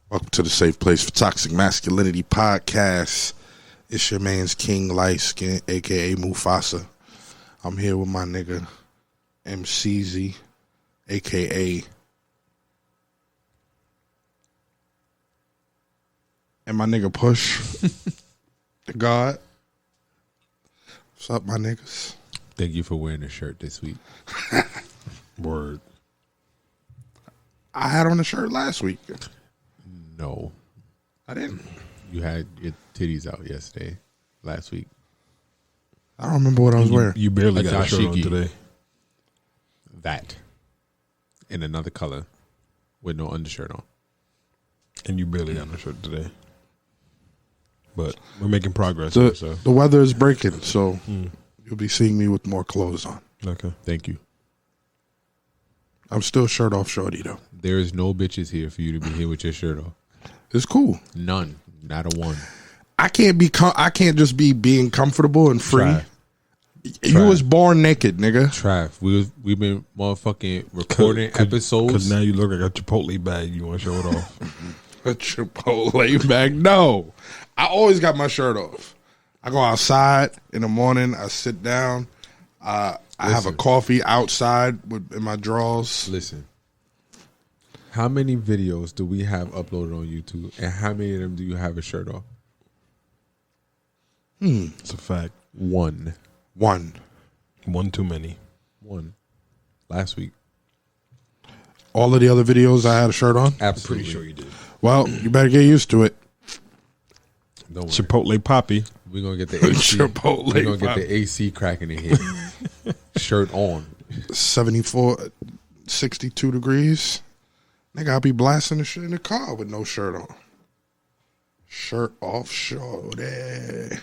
Welcome to the Safe Place for Toxic Masculinity podcast. It's your man's King Light Skin, a.k.a. Mufasa. I'm here with my nigga, MCZ, a.k.a. and my nigga Push, the God. What's up, my niggas? Thank you for wearing a shirt this week. Word. I had on a shirt last week. No. I didn't. You had your titties out last week. I don't remember what I was wearing. You barely A got a shirt on dashiki. today. That. In another color with no undershirt on. And you barely got a shirt today. But we're making progress here, so. The weather is breaking, so you'll be seeing me with more clothes on. Okay. Thank you. I'm still shirt off shorty, though. There is no bitches here for you to be here with your shirt off. It's cool. None. Not a one. I can't just be being comfortable and free. Trav. You was born naked, nigga. Trav, we've been motherfucking recording episodes. Because now you look like a Chipotle bag. You want to show it off. A Chipotle bag. No. I always got my shirt off. I go outside in the morning. I sit down. I have a coffee outside in my drawers. Listen. How many videos do we have uploaded on YouTube, and how many of them do you have a shirt off? It's a fact. One. One too many. One. Last week. All of the other videos I had a shirt on. Absolutely. Pretty sure you did. Well, you better get used to it. Don't worry. Chipotle Poppy. We're gonna get the AC. Chipotle We're gonna get Poppy. the AC cracking in here. Shirt on. 74, 62 degrees. Nigga, I'll be blasting the shit in the car with no shirt on. Shirt off, shorty.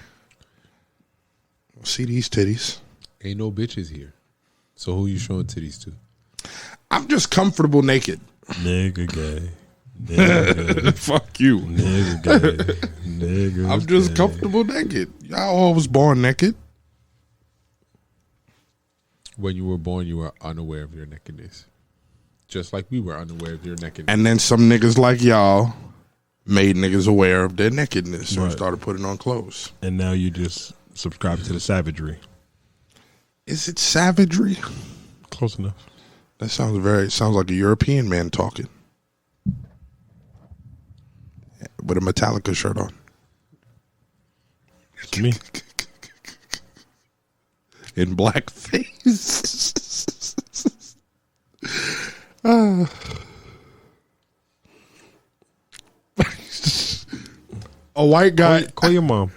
See these titties. Ain't no bitches here. So who you showing titties to? I'm just comfortable naked. Nigga gay. Nigga gay. Fuck you. Nigga gay. Nigga I'm just gay. comfortable naked. Y'all all was born naked. When you were born, you were unaware of your nakedness. Just like we were unaware of your nakedness. And then some niggas like y'all made niggas aware of their nakedness and Right. started putting on clothes. And now you just subscribe to the savagery. Is it savagery? Close enough. That sounds like a European man talking. With a Metallica shirt on. It's me. In blackface. A white guy. Call your mom.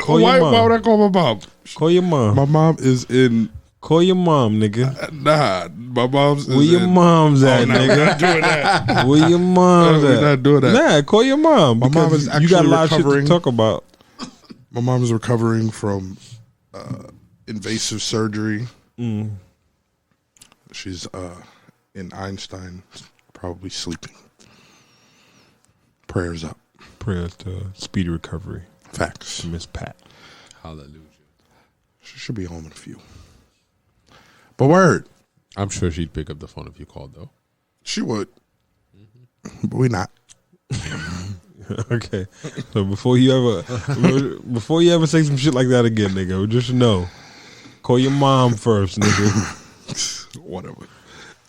Why mom. would I call my mom? Call your mom. My mom is in. Call your mom, nigga. Nah, my mom's. Where your mom's at, We're nigga? not doing that. Where your mom's We're at? not doing that. Nah, call your mom. My mom because is you got a actually lot of shit recovering. to talk about. My mom is recovering from invasive surgery. She's in Einstein, probably sleeping. Prayers up. Prayers to speedy recovery. Facts. To Miss Pat. Hallelujah. She should be home in a few. But word, I'm sure she'd pick up the phone if you called, though. she would. But we not. Okay, so before you ever say some shit like that again, nigga, just know, call your mom first, nigga. Whatever.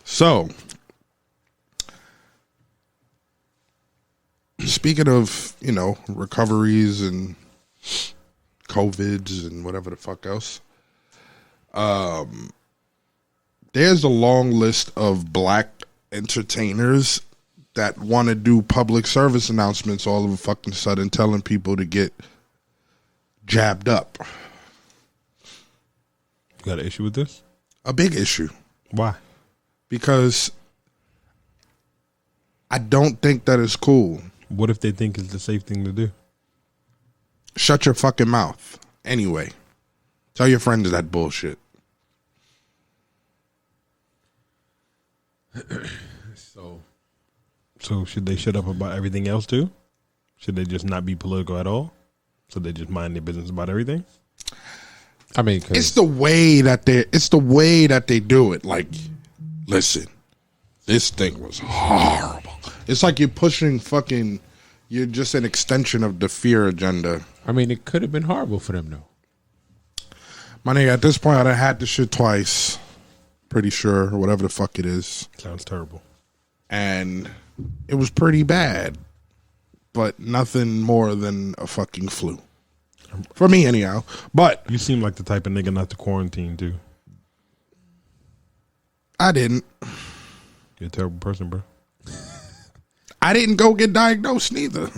So, speaking of, recoveries and COVIDs and whatever the fuck else, there's a long list of black entertainers that want to do public service announcements all of a fucking sudden telling people to get jabbed up. You got an issue with this? A big issue. Why? Because I don't think that is cool. What if they think it's the safe thing to do? Shut your fucking mouth. Anyway, tell your friends that bullshit. So should they shut up about everything else too? Should they just not be political at all? So they just mind their business about everything? I mean, It's the way that they do it. Like, listen, this thing was horrible. It's like you're pushing fucking. You're just an extension of the fear agenda. I mean, it could have been horrible for them, though. My nigga, at this point, I done had this shit twice. Pretty sure, or whatever the fuck it is. Sounds terrible. And it was pretty bad. But nothing more than a fucking flu. For me, anyhow. But You seem like the type of nigga not to quarantine, too. I didn't. You're a terrible person, bro. I didn't go get diagnosed neither.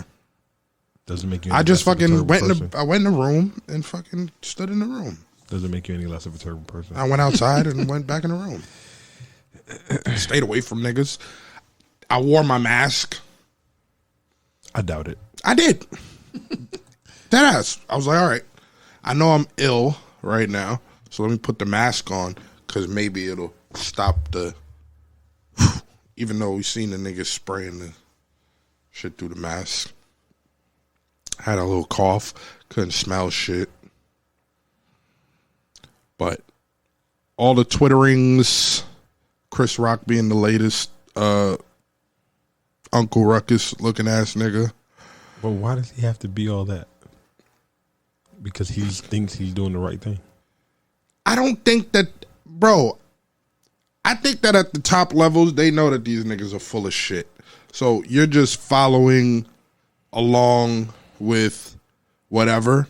Doesn't make you. I just less of a fucking terrible I went in the room and fucking stood in the room. Doesn't make you any less of a terrible person. I went outside and went back in the room. Stayed away from niggas. I wore my mask. I doubt it. I did. Deadass. I was like, all right, I know I'm ill right now, so let me put the mask on because maybe it'll stop the. Even though we seen the niggas spraying the shit through the mask. Had a little cough, couldn't smell shit. But all the Twitterings, Chris Rock being the latest Uncle Ruckus looking ass nigga. But why does he have to be all that? Because he thinks he's doing the right thing. I don't think that, bro. I think that at the top levels, they know that these niggas are full of shit. So you're just following along with whatever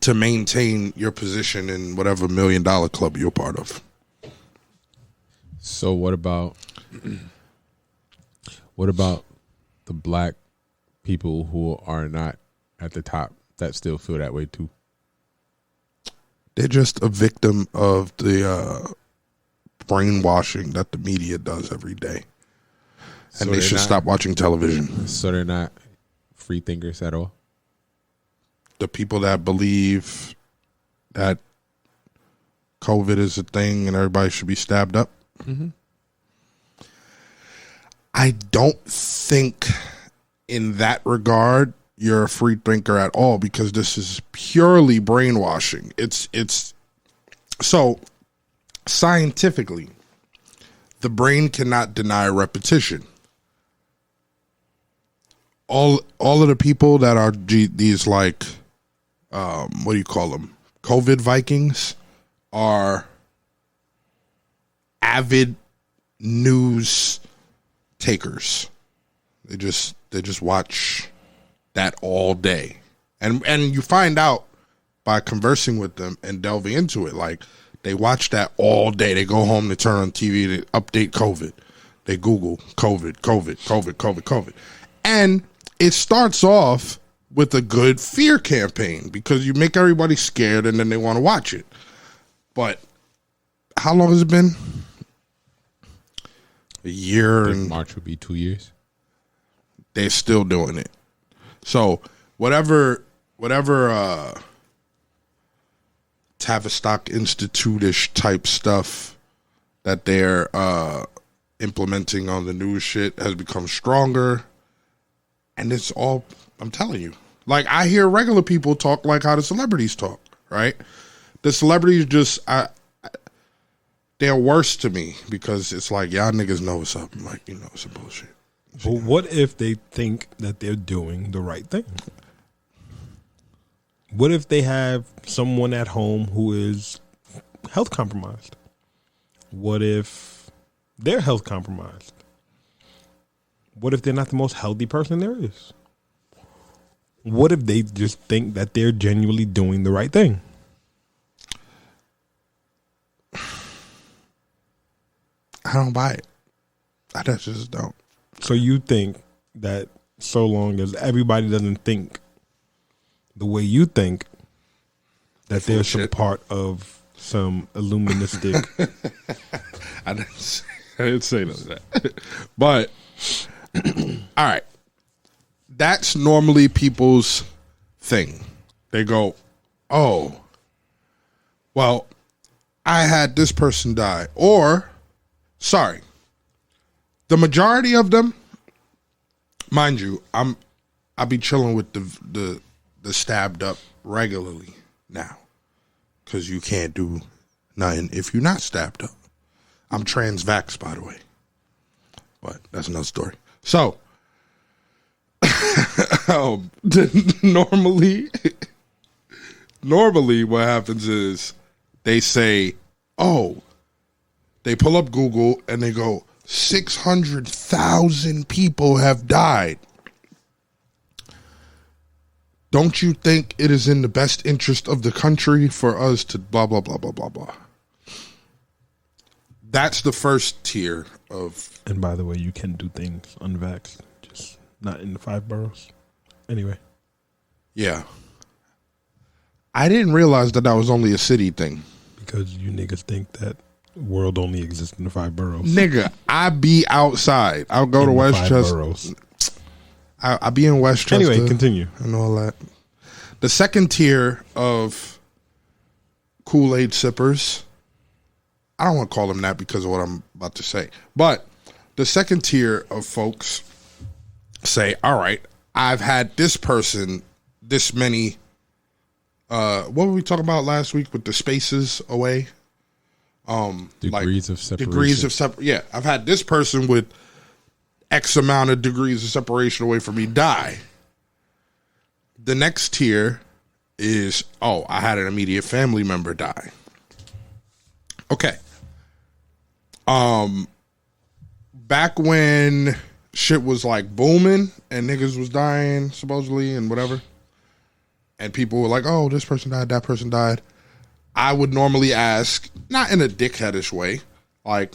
to maintain your position in whatever $1 million club you're part of. So what about the black people who are not at the top that still feel that way too? They're just a victim of the brainwashing that the media does every day. And So they should stop watching television. So they're not free thinkers at all? The people that believe that COVID is a thing and everybody should be stabbed up. Mm-hmm. I don't think in that regard you're a free thinker at all because this is purely brainwashing. It's so scientifically, the brain cannot deny repetition. All of the people that are these like what do you call them? COVID Vikings are avid news takers. They just watch that all day. And you find out by conversing with them and delving into it. Like they watch that all day. They go home, they turn on TV, they update COVID. They Google COVID. And it starts off with a good fear campaign because you make everybody scared and then they want to watch it. But how long has it been? A year and March would be 2 years. they're still doing it. So whatever Tavistock Institute-ish type stuff that they're implementing on the news shit has become stronger. And it's all, I'm telling you. Like, I hear regular people talk like how the celebrities talk, right? The celebrities just, they're worse to me because it's like, y'all niggas know what's up. I'm like, some bullshit. But what if they think that they're doing the right thing? What if they have someone at home who is health compromised? What if they're health compromised? What if they're not the most healthy person there is? What if they just think that they're genuinely doing the right thing? I don't buy it. I just don't. So you think that so long as everybody doesn't think the way you think, that there's some part of some illuministic. I didn't say none of that. But, all right. That's normally people's thing. They go, oh, well, I had this person die. Or, sorry, the majority of them, mind you, I be chilling with the stabbed up regularly now. Because you can't do nothing if you're not stabbed up. I'm trans-vax, by the way. But that's another story. So, normally what happens is they say, oh, they pull up Google and they go, 600,000 people have died. Don't you think it is in the best interest of the country for us to blah, blah, blah, blah, blah, blah. That's the first tier of... And by the way, you can do things unvaxxed, just not in the 5 boroughs. Anyway. Yeah. I didn't realize that was only a city thing. Because you niggas think that world only exists in the 5 boroughs. Nigga, I be outside. I'll go to Westchester. I be in Westchester. Anyway, continue. And all that. The second tier of Kool-Aid sippers, I don't want to call them that because of what I'm about to say, but the second tier of folks say, all right, I've had this person this many, what were we talking about last week with the spaces away? Degrees of separation. Degrees of separation. Yeah, I've had this person with X amount of degrees of separation away from me die. The next tier is, oh, I had an immediate family member die. Okay. Back when shit was like booming and niggas was dying supposedly and whatever, and people were like, oh, this person died, that person died, I would normally ask, not in a dickheadish way, like,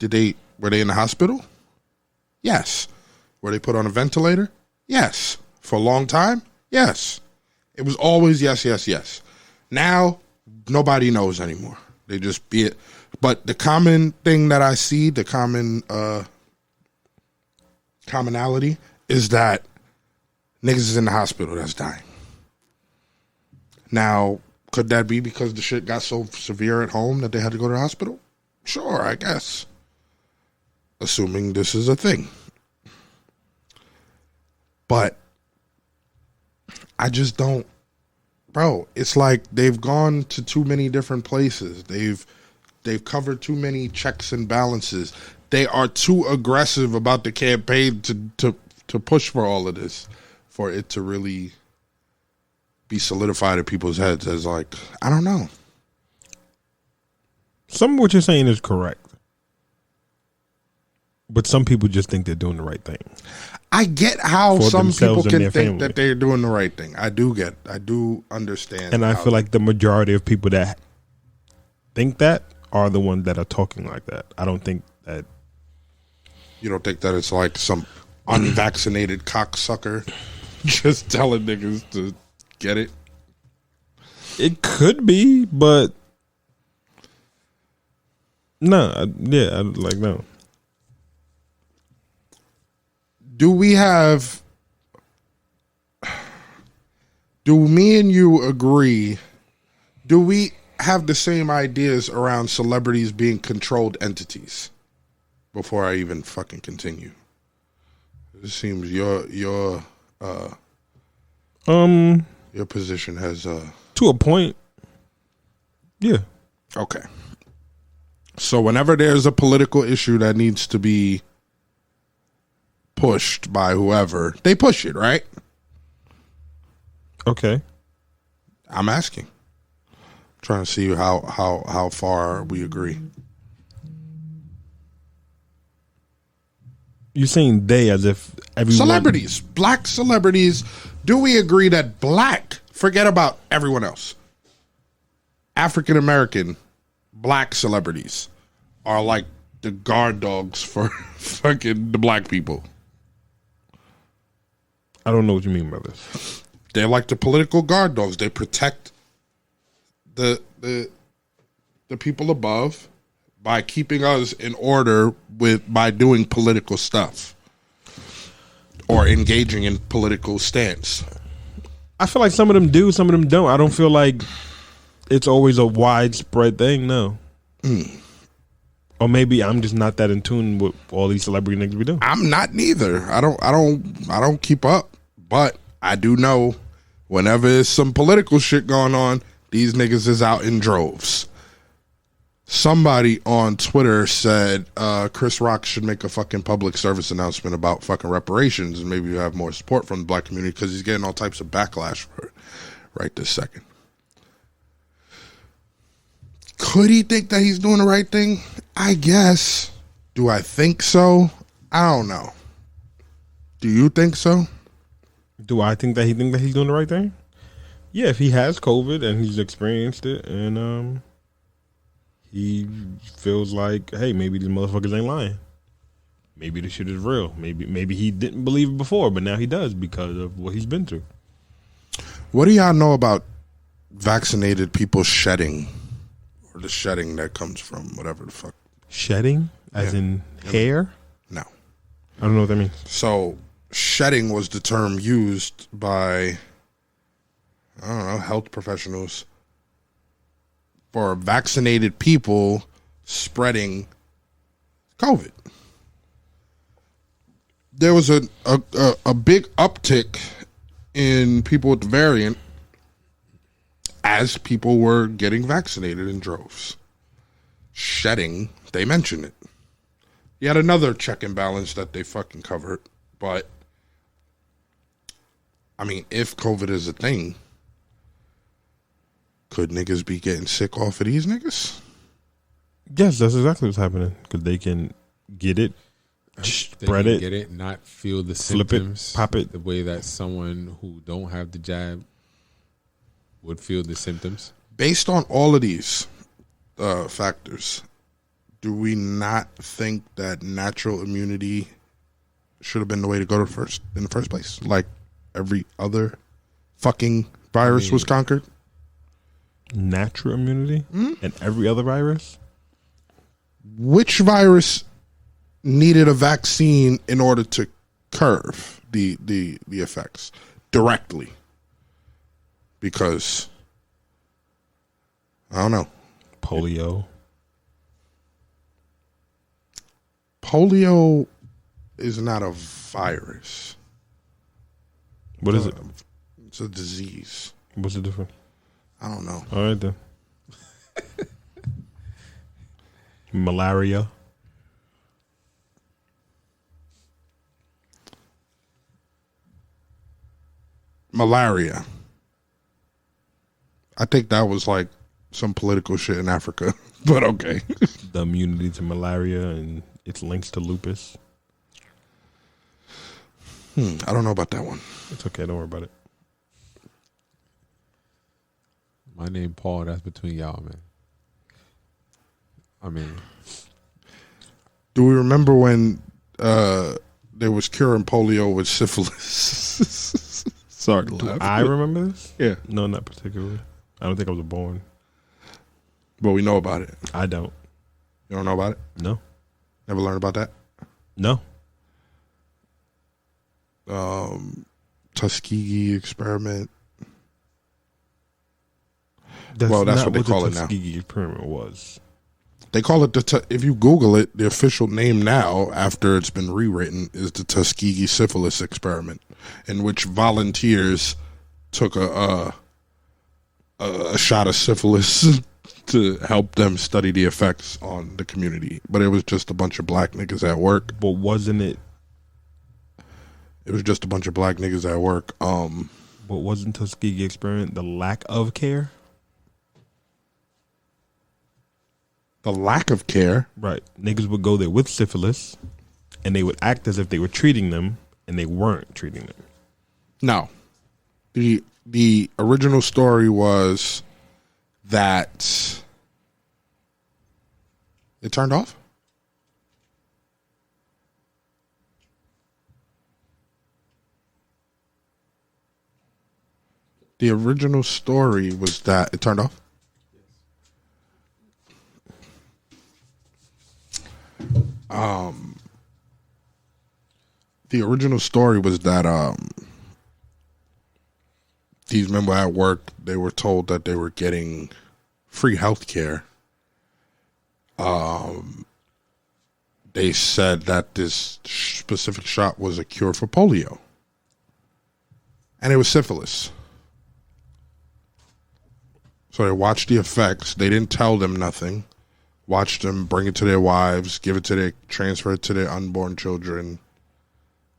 were they in the hospital? Yes. Were they put on a ventilator? Yes. For a long time? Yes. It was always yes, yes, yes. Now, nobody knows anymore. They just be it. But the common thing that I see, the commonality is that niggas is in the hospital that's dying. Now, could that be because the shit got so severe at home that they had to go to the hospital? Sure, I guess. Assuming this is a thing. But I just don't, bro, it's like they've gone to too many different places. They've covered too many checks and balances. They are too aggressive about the campaign to push for all of this, for it to really be solidified in people's heads as like, I don't know. Some of what you're saying is correct. But some people just think they're doing the right thing. I get how For some people themselves and can their think family. that they're doing the right thing. I do understand. And I how- feel like the majority of people that think that are the ones that are talking like that. I don't think that. You don't think that it's like some unvaccinated cocksucker just telling niggas to get it? It could be, but no. No. Do me and you agree? Do we have the same ideas around celebrities being controlled entities? Before I even fucking continue, it seems your position has To a point. Yeah. okay. So whenever there's a political issue that needs to be pushed by whoever, they push it, right? Okay. I'm asking. Trying to see how far we agree. You're saying they as if everyone. Celebrities, black celebrities. Do we agree that black, forget about everyone else, African American black celebrities are like the guard dogs for fucking the black people? I don't know what you mean by this. They're like the political guard dogs. They protect the people above by keeping us in order by doing political stuff or engaging in political stance. I feel like some of them do, some of them don't. I don't feel like it's always a widespread thing. No. Or maybe I'm just not that in tune with all these celebrity niggas we do. I'm not neither. I don't keep up, but I do know whenever there's some political shit going on, these niggas is out in droves. somebody on Twitter said Chris Rock should make a fucking public service announcement about fucking reparations, and maybe you have more support from the black community because he's getting all types of backlash for it right this second. Could he think that he's doing the right thing? I guess. Do I think so? I don't know. Do you think so? Do I think that he's doing the right thing? Yeah, if he has COVID and he's experienced it, and he feels like, hey, maybe these motherfuckers ain't lying. Maybe this shit is real. Maybe he didn't believe it before, but now he does because of what he's been through. What do y'all know about vaccinated people shedding, or the shedding that comes from whatever the fuck? Shedding, as in hair? No. I don't know what that means. So shedding was the term used by, I don't know, health professionals for vaccinated people spreading COVID. There was a big uptick in people with the variant as people were getting vaccinated in droves. Shedding, they mentioned it. You had another check and balance that they fucking covered, but I mean, if COVID is a thing, could niggas be getting sick off of these niggas? Yes, that's exactly what's happening. Because they can get it, spread it, get it, not feel the flip symptoms, it, pop it. the way that someone who don't have the jab would feel the symptoms. Based on all of these factors, do we not think that natural immunity should have been the way to go in the first place? Like every other fucking virus was conquered? Natural immunity and every other virus? Which virus needed a vaccine in order to curve the effects directly? Because I don't know. Polio. Polio is not a virus. What is it? It's a disease. What's the difference? I don't know. All right, then. Malaria. Malaria. I think that was like some political shit in Africa, but okay. The immunity to malaria and its links to lupus. I don't know about that one. It's okay. Don't worry about it. My name Paul. That's between y'all, man. I mean, do we remember when there was curing polio with syphilis? Sorry to laugh. I remember this? Yeah. No, not particularly. I don't think I was born. But we know about it. I don't. You don't know about it? No. Never learned about that? No. Tuskegee experiment. That's well, that's not what they call the it now. Tuskegee experiment was. They call it if you Google it, the official name now, after it's been rewritten, is the Tuskegee syphilis experiment, in which volunteers took a shot of syphilis to help them study the effects on the community. But it was just a bunch of black niggas at work. But wasn't it? It was just a bunch of black niggas at work. But wasn't Tuskegee experiment the lack of care? The lack of care. Right. Niggas would go there with syphilis, and they would act as if they were treating them, and they weren't treating them. No. The original story was that it turned off. The original story was that it turned off. The original story was that these men were at work. They were told that they were getting free health care. They said that this specific shot was a cure for polio. And it was syphilis. So they watched the effects. They didn't tell them nothing. watch them bring it to their wives, transfer it to their unborn children,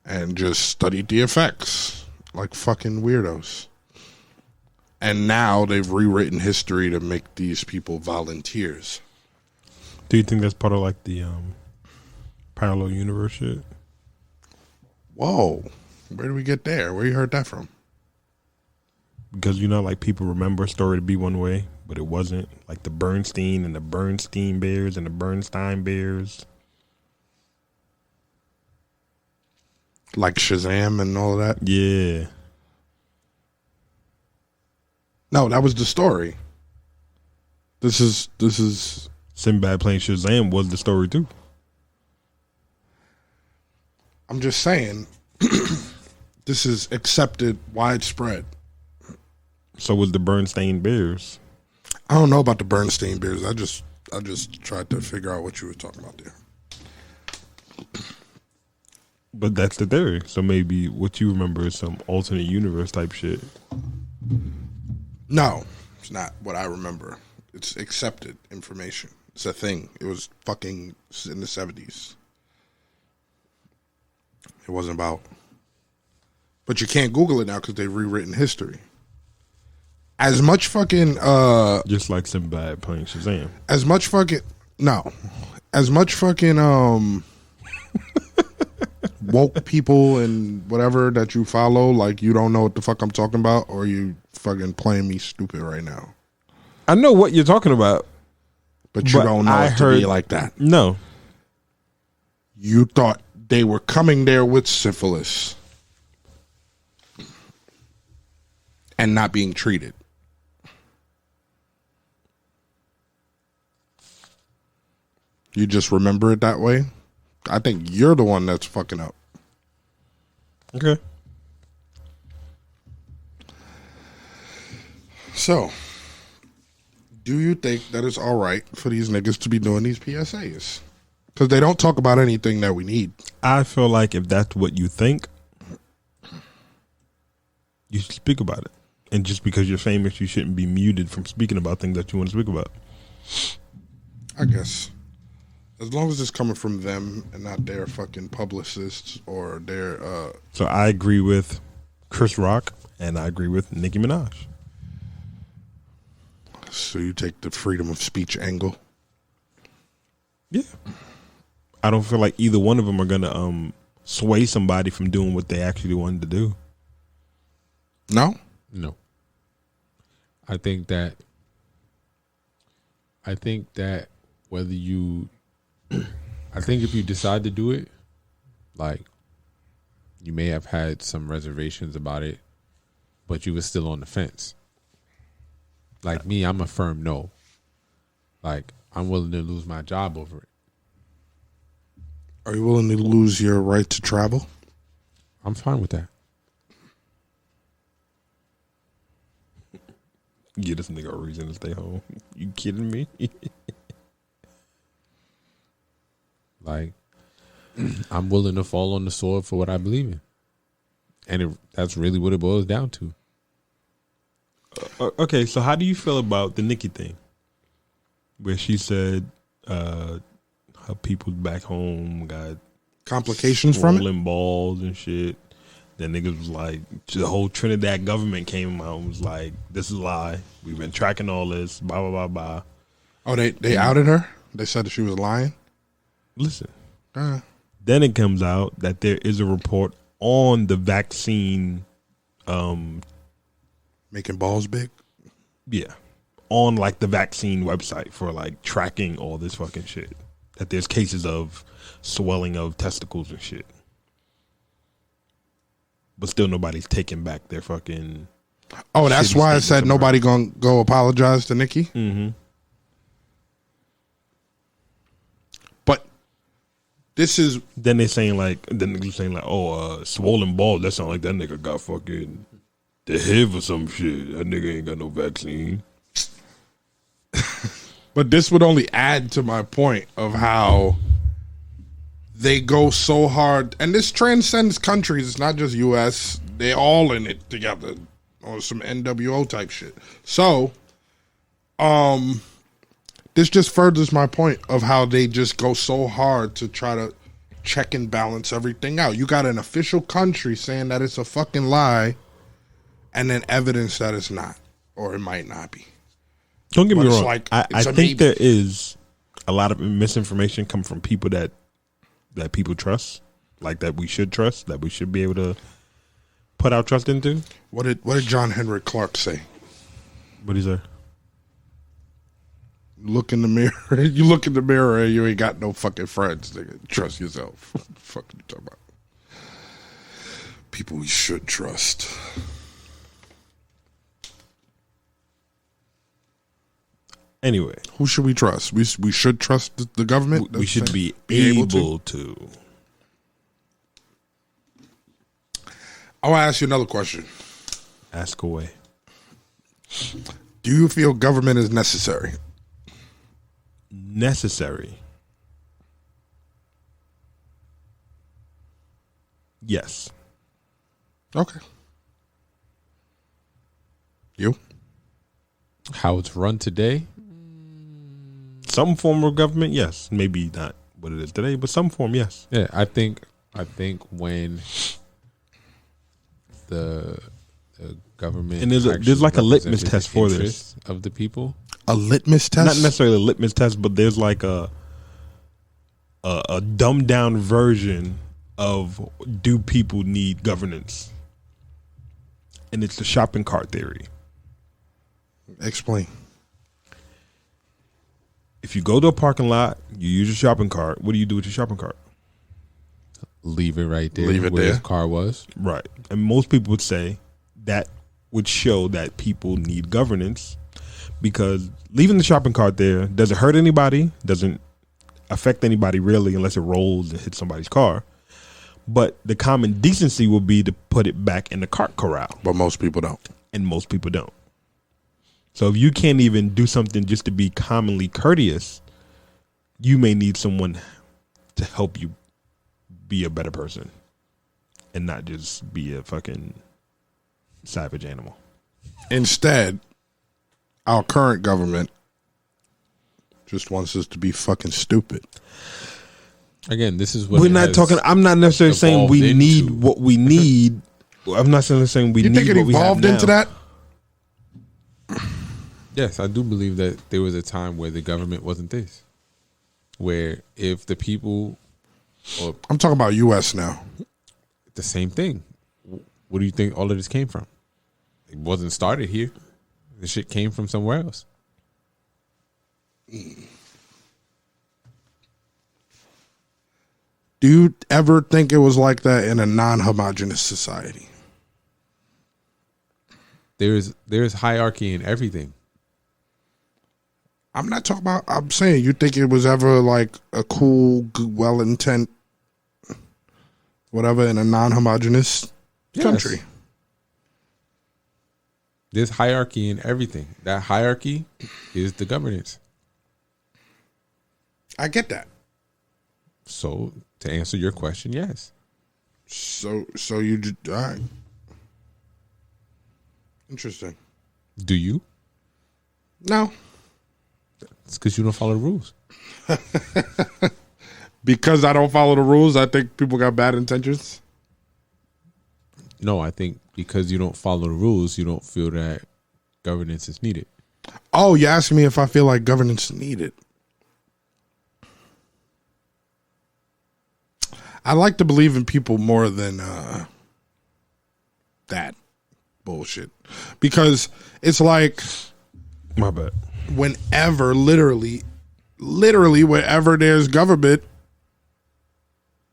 and just studied the effects like fucking weirdos. And now they've rewritten history to make these people volunteers. Do you think that's part of like the parallel universe shit? Whoa. Where do we get there? Where you heard that from? Because like people remember a story to be one way, but it wasn't. Like the Bernstein and the Bernstein Bears and the Bernstein Bears. Like Shazam and all of that? Yeah. No, that was the story. This is Sinbad playing Shazam was the story too. I'm just saying this is accepted widespread. So was the Bernstein Bears. I don't know about the Bernstein Bears. I just tried to figure out what you were talking about there. But that's the theory. So maybe what you remember is some alternate universe type shit. No, it's not what I remember. It's accepted information. It's a thing. It was fucking in the 70s. It wasn't about. But you can't Google it now because they've rewritten history. As much fucking just like Sinbad playing Shazam. As much fucking woke people and whatever that you follow, like you don't know what the fuck I'm talking about, or you fucking playing me stupid right now. I know what you're talking about. But you don't know it to be like that. No. You thought they were coming there with syphilis and not being treated. You just remember it that way? I think you're the one that's fucking up. Okay. So, do you think that it's all right for these niggas to be doing these PSAs? Because they don't talk about anything that we need. I feel like if that's what you think, you should speak about it. And just because you're famous, you shouldn't be muted from speaking about things that you want to speak about. I guess. As long as it's coming from them and not their fucking publicists or their... So I agree with Chris Rock and I agree with Nicki Minaj. So you take the freedom of speech angle? Yeah. I don't feel like either one of them are going to sway somebody from doing what they actually wanted to do. No? No. I think that whether you... I think if you decide to do it, like, you may have had some reservations about it, but you were still on the fence. Like me, I'm a firm no. Like, I'm willing to lose my job over it. Are you willing to lose your right to travel? I'm fine with that. Give this nigga a reason to stay home. You kidding me? Like, I'm willing to fall on the sword for what I believe in. And that's really what it boils down to. Okay, so how do you feel about the Nicki thing? Where she said her people back home got complications from it? Balls and shit. Then niggas was like, the whole Trinidad government came out and was like, this is a lie. We've been tracking all this, blah, blah, blah, blah. Oh, they outed her? They said that she was lying? Listen. Then it comes out that there is a report on the vaccine. Making balls big? Yeah. On like the vaccine website for like tracking all this fucking shit. That there's cases of swelling of testicles and shit. But still nobody's taking back their fucking... Oh, that's why I said nobody gonna go apologize to Nicki? Mm-hmm. But this is... Then they're saying like... oh, swollen balls, that sound like that nigga got fucking the HIV or some shit. That nigga ain't got no vaccine. But this would only add to my point of how they go so hard, and this transcends countries. It's not just U.S. They all in it together on some NWO type shit. So, this just furthers my point of how they just go so hard to try to check and balance everything out. You got an official country saying that it's a fucking lie, and then evidence that it's not, or it might not be. Don't get me But it's wrong. like, I it's a think maybe. there is a lot of misinformation come from people that people trust, like that we should trust, that we should be able to put our trust into. What did John Henry Clark say? What is that? Look in the mirror. You look in the mirror and you ain't got no fucking friends, nigga. Trust yourself. What the fuck you talking about? People we should trust. Anyway, Who should we trust? We should trust the government. we should be able able to. I want to ask you another question. Ask away. Do you feel government is necessary? Necessary. Yes. Okay. You? How it's run today? Some form of government, yes. Maybe not what it is today, but some form, yes. Yeah, I think when the government And there's actually like a litmus represented test the for this. interests of the people. A litmus test? Not necessarily a litmus test, but there's like a dumbed down version of do people need governance? And it's the shopping cart theory. Explain. If you go to a parking lot, you use your shopping cart, what do you do with your shopping cart? Leave it right there Leave it where there. his car was. Right. And most people would say that would show that people need governance, because leaving the shopping cart there doesn't hurt anybody, doesn't affect anybody really unless it rolls and hits somebody's car. But the common decency would be to put it back in the cart corral, But most people don't. and most people don't. So if you can't even do something just to be commonly courteous, you may need someone to help you be a better person and not just be a fucking savage animal. Instead, our current government just wants us to be fucking stupid. Again, this is what We're it not has talking. I'm not necessarily saying we evolved need into. what we need. I'm not necessarily saying we You need think it what we have evolved now. into that? Yes, I do believe that there was a time where the government wasn't this. Where if the people, or I'm talking about U.S. now. the same thing, what do you think all of this came from? It wasn't started here. The shit came from somewhere else. Do you ever think it was like that in a non-homogenous society? There's hierarchy in everything. I'm not talking about. I'm saying, you think it was ever like a cool, good, well-intent, whatever, in a non-homogenous Yes. country? There's hierarchy in everything. That hierarchy is the governance. I get that. So to answer your question, yes. So you just, all right. Interesting. Do you? No, It's because you don't follow the rules. because I don't follow the rules, I think people got bad intentions. No, I think because you don't follow the rules, you don't feel that governance is needed. Oh, you asking me if I feel like governance is needed? I like to believe in people more than that bullshit, because it's like My bad. whenever, literally wherever there's government,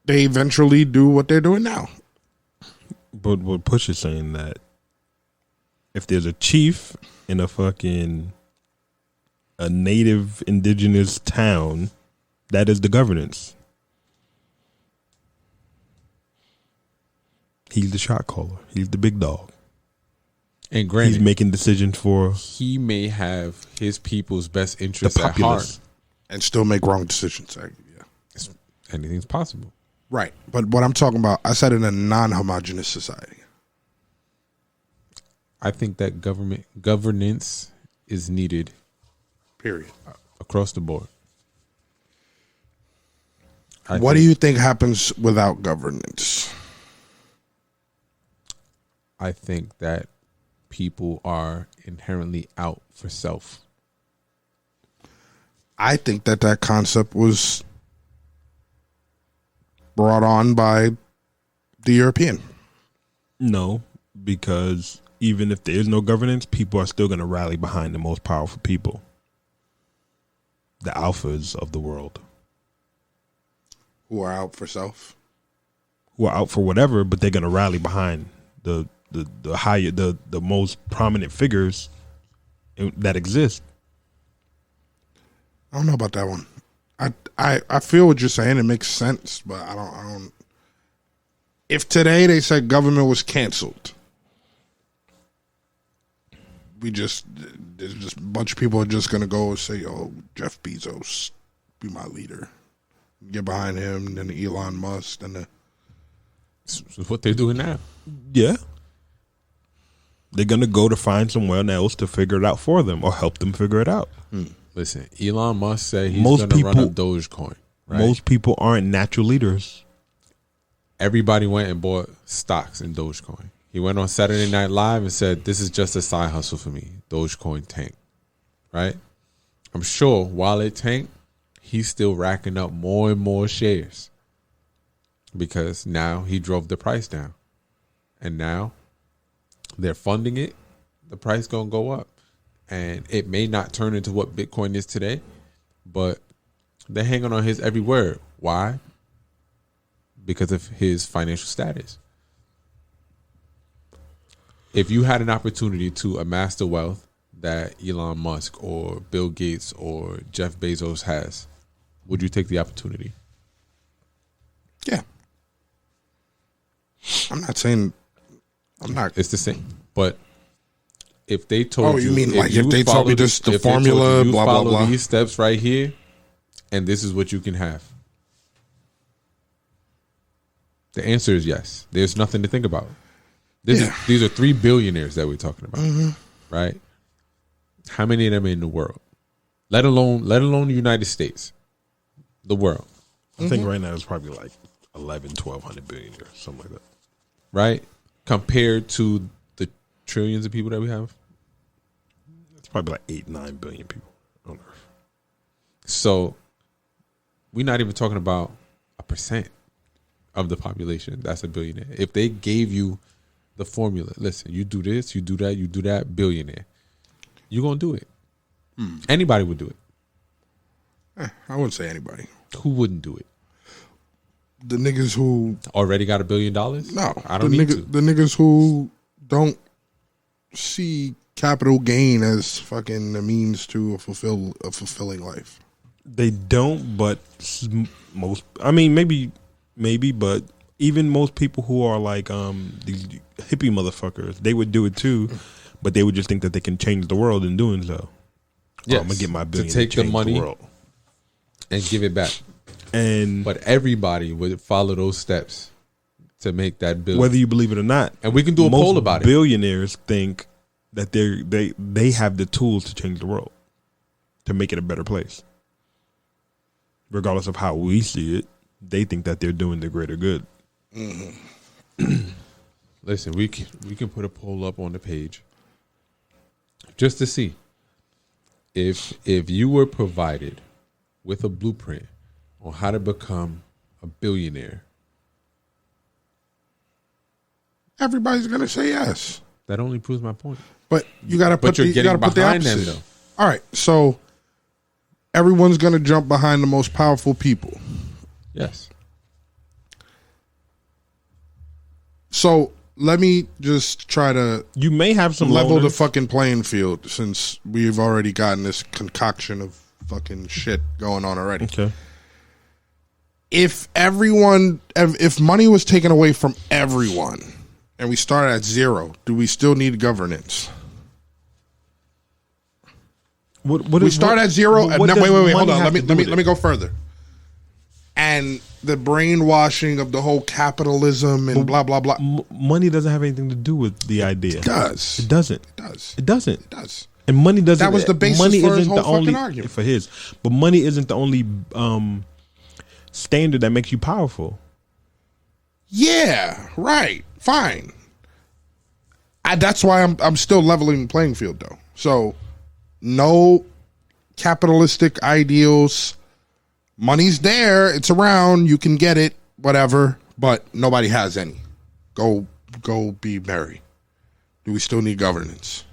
they eventually do what they're doing now. But what Push is saying, that if there's a chief in a native indigenous town, that is the governance. He's the shot caller. He's the big dog. And granted, He's making decisions for he may have his people's best interests the at heart. populace. And still make wrong decisions. Yeah. Anything's possible. Right. But what I'm talking about, I said in a non-homogenous society. I think that governance is needed Period. across the board. What do you think happens without governance? I think that people are inherently out for self. I think that concept was brought on by the European. No, because even if there is no governance, people are still going to rally behind the most powerful people, the alphas of the world, Who are out for self. who are out for whatever, but they're going to rally behind the higher, the most prominent figures that exist. I don't know about that one. I feel what you're saying. It makes sense, but I don't. If today they said government was canceled, there's just a bunch of people are just gonna go and say, "Oh, Jeff Bezos, be my leader." Get behind him, and then Elon Musk, and This is what they're doing now. Yeah. They're going to go to find someone else to figure it out for them or help them figure it out. Listen, Elon Musk said he's Most going to run people- up Dogecoin. Right? Most people aren't natural leaders. Everybody went and bought stocks in Dogecoin. He went on Saturday Night Live and said, "This is just a side hustle for me. Dogecoin tanked." Right? I'm sure while it tanked, he's still racking up more and more shares because now he drove the price down. And now they're funding it. The price going to go up. And it may not turn into what Bitcoin is today, but they're hanging on his every word. Why? Because of his financial status. If you had an opportunity to amass the wealth that Elon Musk or Bill Gates or Jeff Bezos has, would you take the opportunity? yeah. I'm not. It's the same. But if they told Oh, you mean like if they told me followed- this the if they told formula, you blah, blah, follow blah. these steps right here, and this is what you can have. The answer is yes. There's nothing to think about. These are 3 billionaires that we're talking about, right? How many of them are in the world? Let alone the United States, the world, I think right now it's probably like 1,200 billion or something like that. right? Compared to the trillions of people that we have. It's probably like 8-9 billion people on Earth. So we're not even talking about 1% of the population that's a billionaire. If they gave you the formula, listen, you do this, you do that, billionaire, you're going to do it. Anybody would do it. I wouldn't say anybody. Who wouldn't do it? The niggas who Already got $1 billion? no, I don't need to. The niggas who don't see capital gain as fucking a means to fulfill a fulfilling life. They don't, but most, I mean, maybe, but even most people who are like these hippie motherfuckers, they would do it too, but they would just think that they can change the world in doing so. Yes, I'm gonna get my billion to take the change money world. and give it back. And But everybody would follow those steps to make that bill. whether you believe it or not, And we can do a most poll about it. Billionaires think that they have the tools to change the world, to make it a better place. Regardless of how we see it, they think that they're doing the greater good. Listen, we can put a poll up on the page just to see if you were provided with a blueprint on how to become a billionaire. Everybody's gonna say yes, That only proves my point. but you gotta put But you're you gotta getting put the behind them, opposite. though. All right, so everyone's gonna jump behind the most powerful people. Yes. So let me just try to You may have some level the loners. fucking playing field since we've already gotten this concoction of fucking shit going on already. Okay. If money was taken away from everyone and we started at zero, do we still need governance? We start at zero. what No, does wait, hold money on. have to do with Let me go further. And the brainwashing of the whole capitalism and blah blah blah Money doesn't have anything to do with the idea. does. It doesn't. It does. It doesn't. It does. And money doesn't. That was the basis money for his isn't whole the only fucking argument. for his, but money isn't the only standard that makes you powerful. Yeah, right. Fine. That's why I'm still leveling the playing field though. So no capitalistic ideals. Money's there, it's around, you can get it, whatever, but nobody has any. Go be merry. Do we still need governance?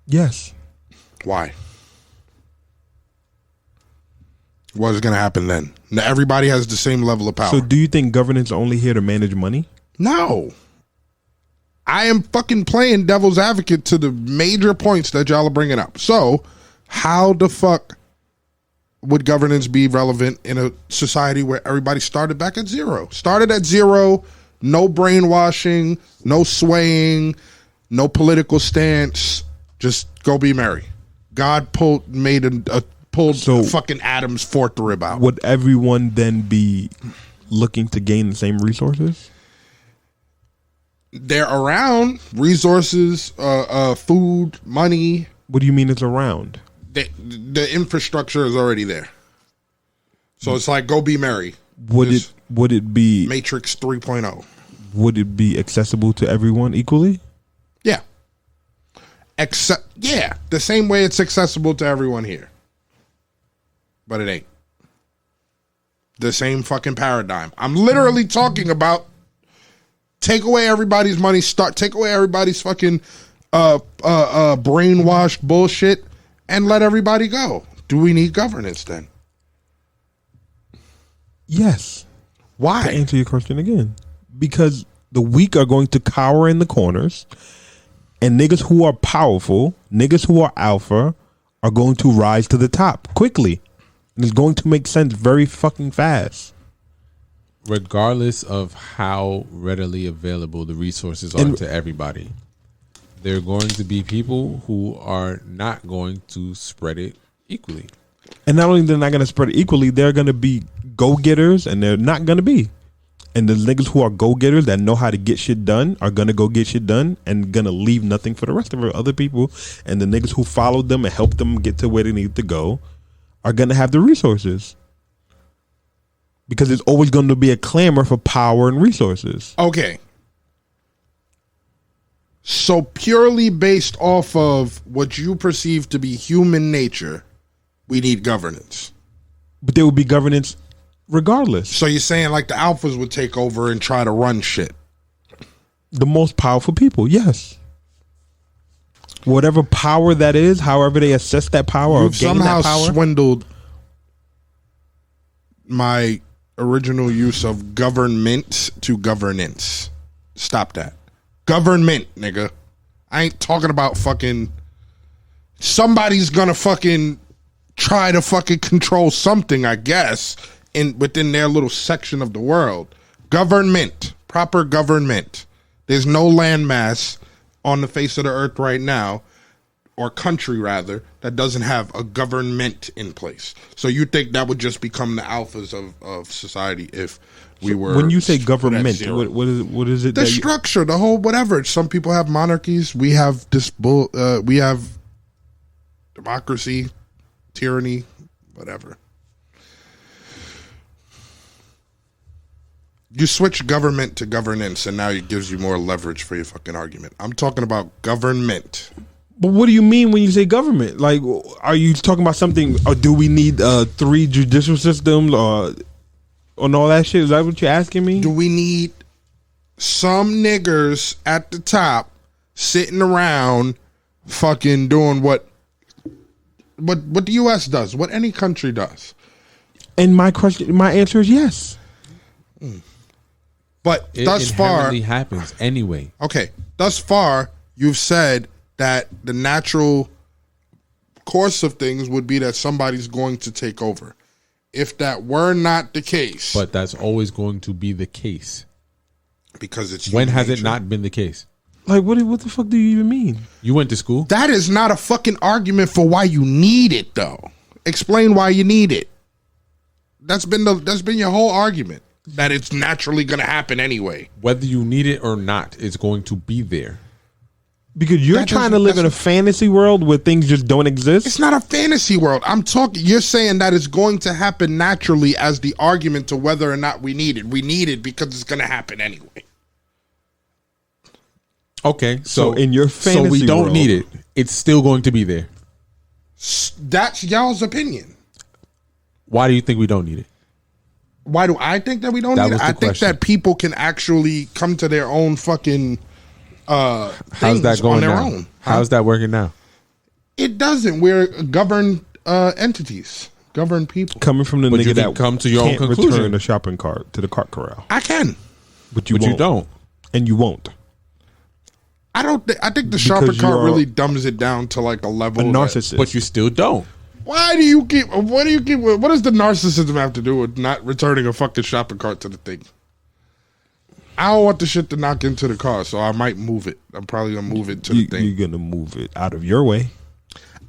Yes. Why? What is going to happen then? Now, everybody has the same level of power. So, do you think governance are only here to manage money? No. I am fucking playing devil's advocate to the major points that y'all are bringing up. So, how the fuck would governance be relevant in a society where everybody started back at zero? Started at zero, no brainwashing, no swaying, no political stance. Just go be merry. God pulled fucking Adam's fourth rib out. Would everyone then be looking to gain the same resources? They're around resources, food, money. What do you mean it's around? The infrastructure is already there. So it's like go be merry. Would it be Matrix 3.0? Would it be accessible to everyone equally? Yeah. The same way it's accessible to everyone here. But it ain't. The same fucking paradigm. I'm literally talking about take away everybody's money, take away everybody's fucking brainwashed bullshit and let everybody go. Do we need governance then? Yes. Why? To answer your question again. Because the weak are going to cower in the corners, and niggas who are powerful, niggas who are alpha, are going to rise to the top quickly. And it's going to make sense very fucking fast. Regardless of how readily available the resources are to everybody, there are going to be people who are not going to spread it equally. And not only they're not going to spread it equally, they're going to be go-getters, and they're not going to be. And the niggas who are go-getters that know how to get shit done are going to go get shit done and going to leave nothing for the rest of other people. And the niggas who followed them and helped them get to where they need to go are going to have the resources. Because there's always going to be a clamor for power and resources. Okay. So purely based off of what you perceive to be human nature, we need governance. But there will be governance regardless. So you're saying like the alphas would take over and try to run shit? The most powerful people, yes. Whatever power that is, however they assess that power You've or gain somehow that power. swindled my original use of government to governance. Stop that. Government, nigga. I ain't talking about fucking somebody's gonna fucking try to fucking control something, I guess, within their little section of the world. Government. Proper government. There's no landmass on the face of the earth right now, or country rather, that doesn't have a government in place. So you think that would just become the alphas of society if we were... When you say government, what is it? The structure, the whole whatever. Some people have monarchies. We have we have democracy, tyranny, whatever. You switch government to governance, and now it gives you more leverage for your fucking argument. I'm talking about government. But what do you mean when you say government? Like, are you talking about something, or do we need 3 judicial systems or all that shit? Is that what you're asking me? Do we need some niggers at the top sitting around fucking doing what the U.S. does, what any country does? And my answer is yes. But It thus far, inherently happens anyway. okay, thus far, you've said that the natural course of things would be that somebody's going to take over. If that were not the case, But that's always going to be the case. because it's When human has it nature. not been the case? Like, what the fuck do you even mean? You went to school? That is not a fucking argument for why you need it, though. Explain why you need it. That's been your whole argument, that it's naturally going to happen anyway. Whether you need it or not, it's going to be there. Because you're That trying to doesn't- live in a fantasy world where things just don't exist. It's not a fantasy world. I'm talking. You're saying that it's going to happen naturally as the argument to whether or not we need it. We need it because it's going to happen anyway. Okay, So in your so fantasy we don't world- need it. It's still going to be there. That's y'all's opinion. Why do you think we don't need it? Why do I think that we don't That need was it? the I think question. that people can actually come to their own fucking How's things that going on their now? own. How's that working now? It doesn't. We're governed entities, governed people. Coming from the But you nigga can that come to your own can't conclusion. return the shopping cart to the cart corral, I can. but you But won't. you don't. And you won't. I don't. I think the Because shopping cart you're really dumbs it down to like a A level. narcissist. But you still don't. Why do you keep? What do you keep? What does the narcissism have to do with not returning a fucking shopping cart to the thing? I don't want the shit to knock into the car, so I might move it. I'm probably gonna move it to the thing. You're gonna move it out of your way.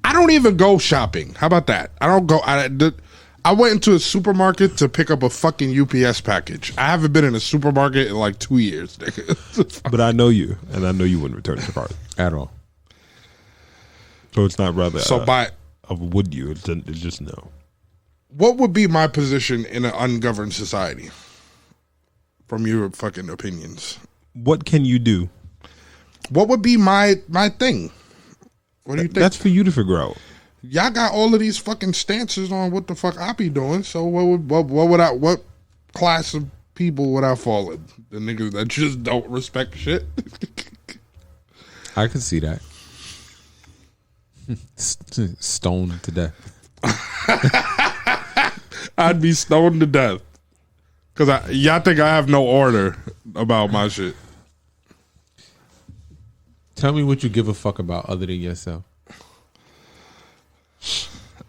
I don't even go shopping. How about that? I don't go. I went into a supermarket to pick up a fucking UPS package. I haven't been in a supermarket in like 2 years, nigga. But I know you, and I know you wouldn't return the cart. At all. So it's not rather. So by of would you? It's just no. what would be my position in an ungoverned society? From your fucking opinions, What can you do? what would be my thing? What do you think? That's for you to figure out. Y'all got all of these fucking stances on what the fuck I be doing. So what class of people would I fall in? The niggas that just don't respect shit. I can see that. Stoned to death. I'd be stoned to death because y'all think I have no order about my shit. Tell me what you give a fuck about other than yourself.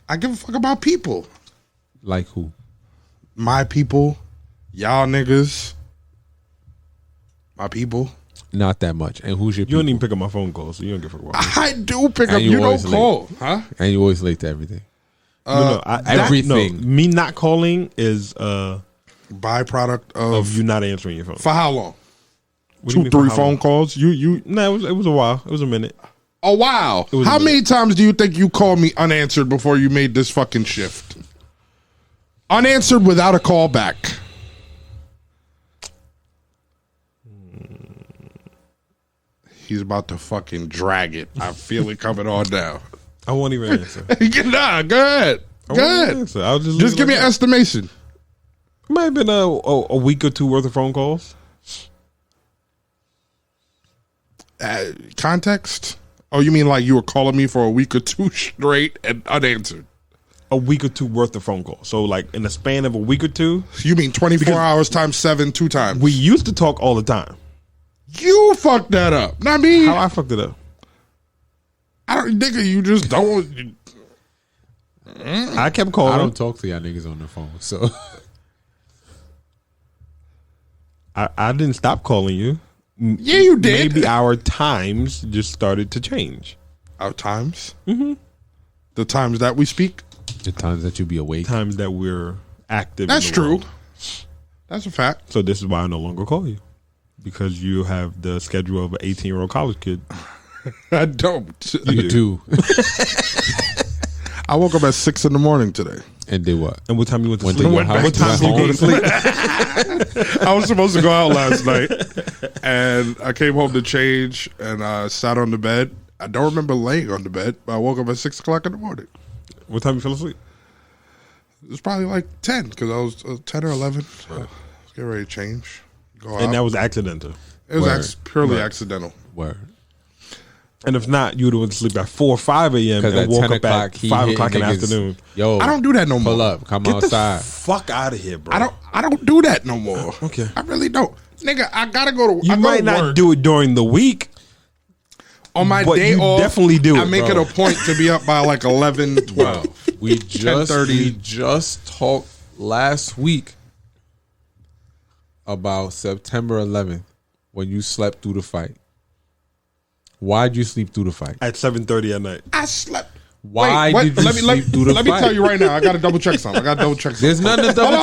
I give a fuck about people. Like who? My people, y'all niggas, my people. Not that much. And who's your You people? don't even pick up my phone calls, so you don't give a fuck. about me. I do pick And up. you You don't always call, huh? And you always late to everything. Everything. No, me not calling is Byproduct of of you not answering your phone. for how long? What do you 2, mean 3 for how phone long? calls. You. No, it was a while. It was a minute. Oh wow! was How a many times do you think you called me unanswered before you made this fucking shift? Unanswered without a call back. He's about to fucking drag it. I feel it coming on now. I won't even answer. Nah, go ahead. I Go won't even ahead. answer. I'll just Just give me an an estimation. It might have been a week or two worth of phone calls. Context? Oh, you mean like you were calling me for a week or two straight and unanswered? A week or two worth of phone calls. So like in the span of a week or two, You mean 24 hours times 7, 2 times? we used to talk all the time. You fucked that up. Not me. How I fucked it up? I don't, nigga, you just don't. I kept calling. I don't talk to y'all niggas on the phone, so I didn't stop calling you. Yeah, you did. Maybe our times just started to change. Our times? Mm-hmm. The times that we speak? the times that you be awake. Times that we're active. That's in the true. world. That's a fact. So this is why I no longer call you. Because you have the schedule of an 18-year-old college kid. I don't. You do. I woke up at 6 in the morning today. And did what? And what time you went to Went sleep? to your house? What time Went did you go home? to sleep? I was supposed to go out last night, and I came home to change, and I sat on the bed. I don't remember laying on the bed, but I woke up at 6 o'clock in the morning. What time you fell asleep? It was probably like 10, because I was 10 or 11. So I was getting ready to change. Go out. And that was accidental. It was Word. purely Right. accidental. Word. And if not, you would have went to sleep at 4 or 5 a.m. Because and at woke 10 up o'clock, at he 5 hit o'clock in the niggas, afternoon. Yo, I don't do that no more. pull up, come Get outside. the fuck out of here, bro. I don't do that no more. Okay. I really don't. Nigga, I gotta go to You I go might to not work. do it during the week. On my but day you off, definitely do I it, make bro. it a point to be up by like 11, 12. We just 10:30. we just talked last week about September 11th when you slept through the fight. Why'd you sleep through the fight? At 7:30 at night. I slept. Why Wait, did you sleep through the Let me fight? tell you right now. I got to double check something. There's nothing to double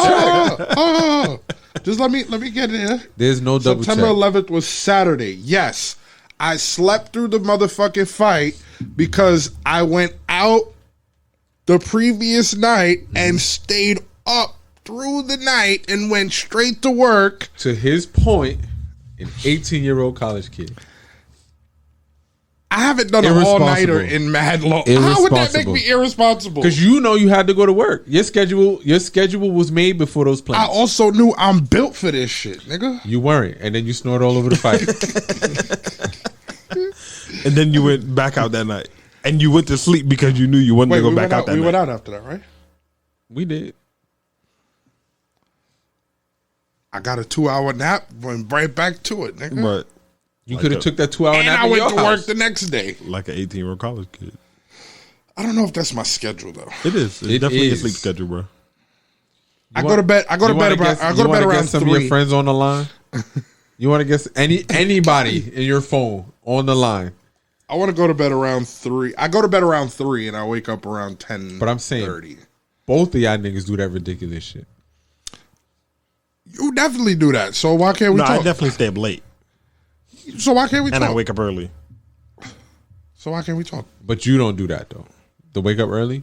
check. Oh, just let me get there. There's no double September check. 11th was Saturday. Yes, I slept through the motherfucking fight because I went out the previous night and stayed up through the night and went straight to work. To his point, an 18-year-old college kid. I haven't done an all-nighter in mad long. How would that make me irresponsible? Because you know you had to go to work. Your schedule was made before those plans. I also knew I'm built for this shit, nigga. You weren't, and then you snored all over the fight. And then you went back out that night, and you went to sleep because you knew you wanted to go back out that night. We went out after that, right? We did. I got a 2-hour nap, went right back to it, nigga. But you could have took that 2-hour nap. And I went to work the next day. Like an 18-year-old college kid. I don't know if that's my schedule though. It is. It's definitely a sleep schedule, bro. I go to bed around some 3. of your friends on the line. You want to guess anybody in your phone on the line? I want to go to bed around 3. I go to bed around 3 and I wake up around 10. But I'm saying, both of y'all niggas do that ridiculous shit. You definitely do that. So why can't we talk? I definitely stay up late. So why can't we talk? And I wake up early. So why can't we talk? But you don't do that though. To wake up early?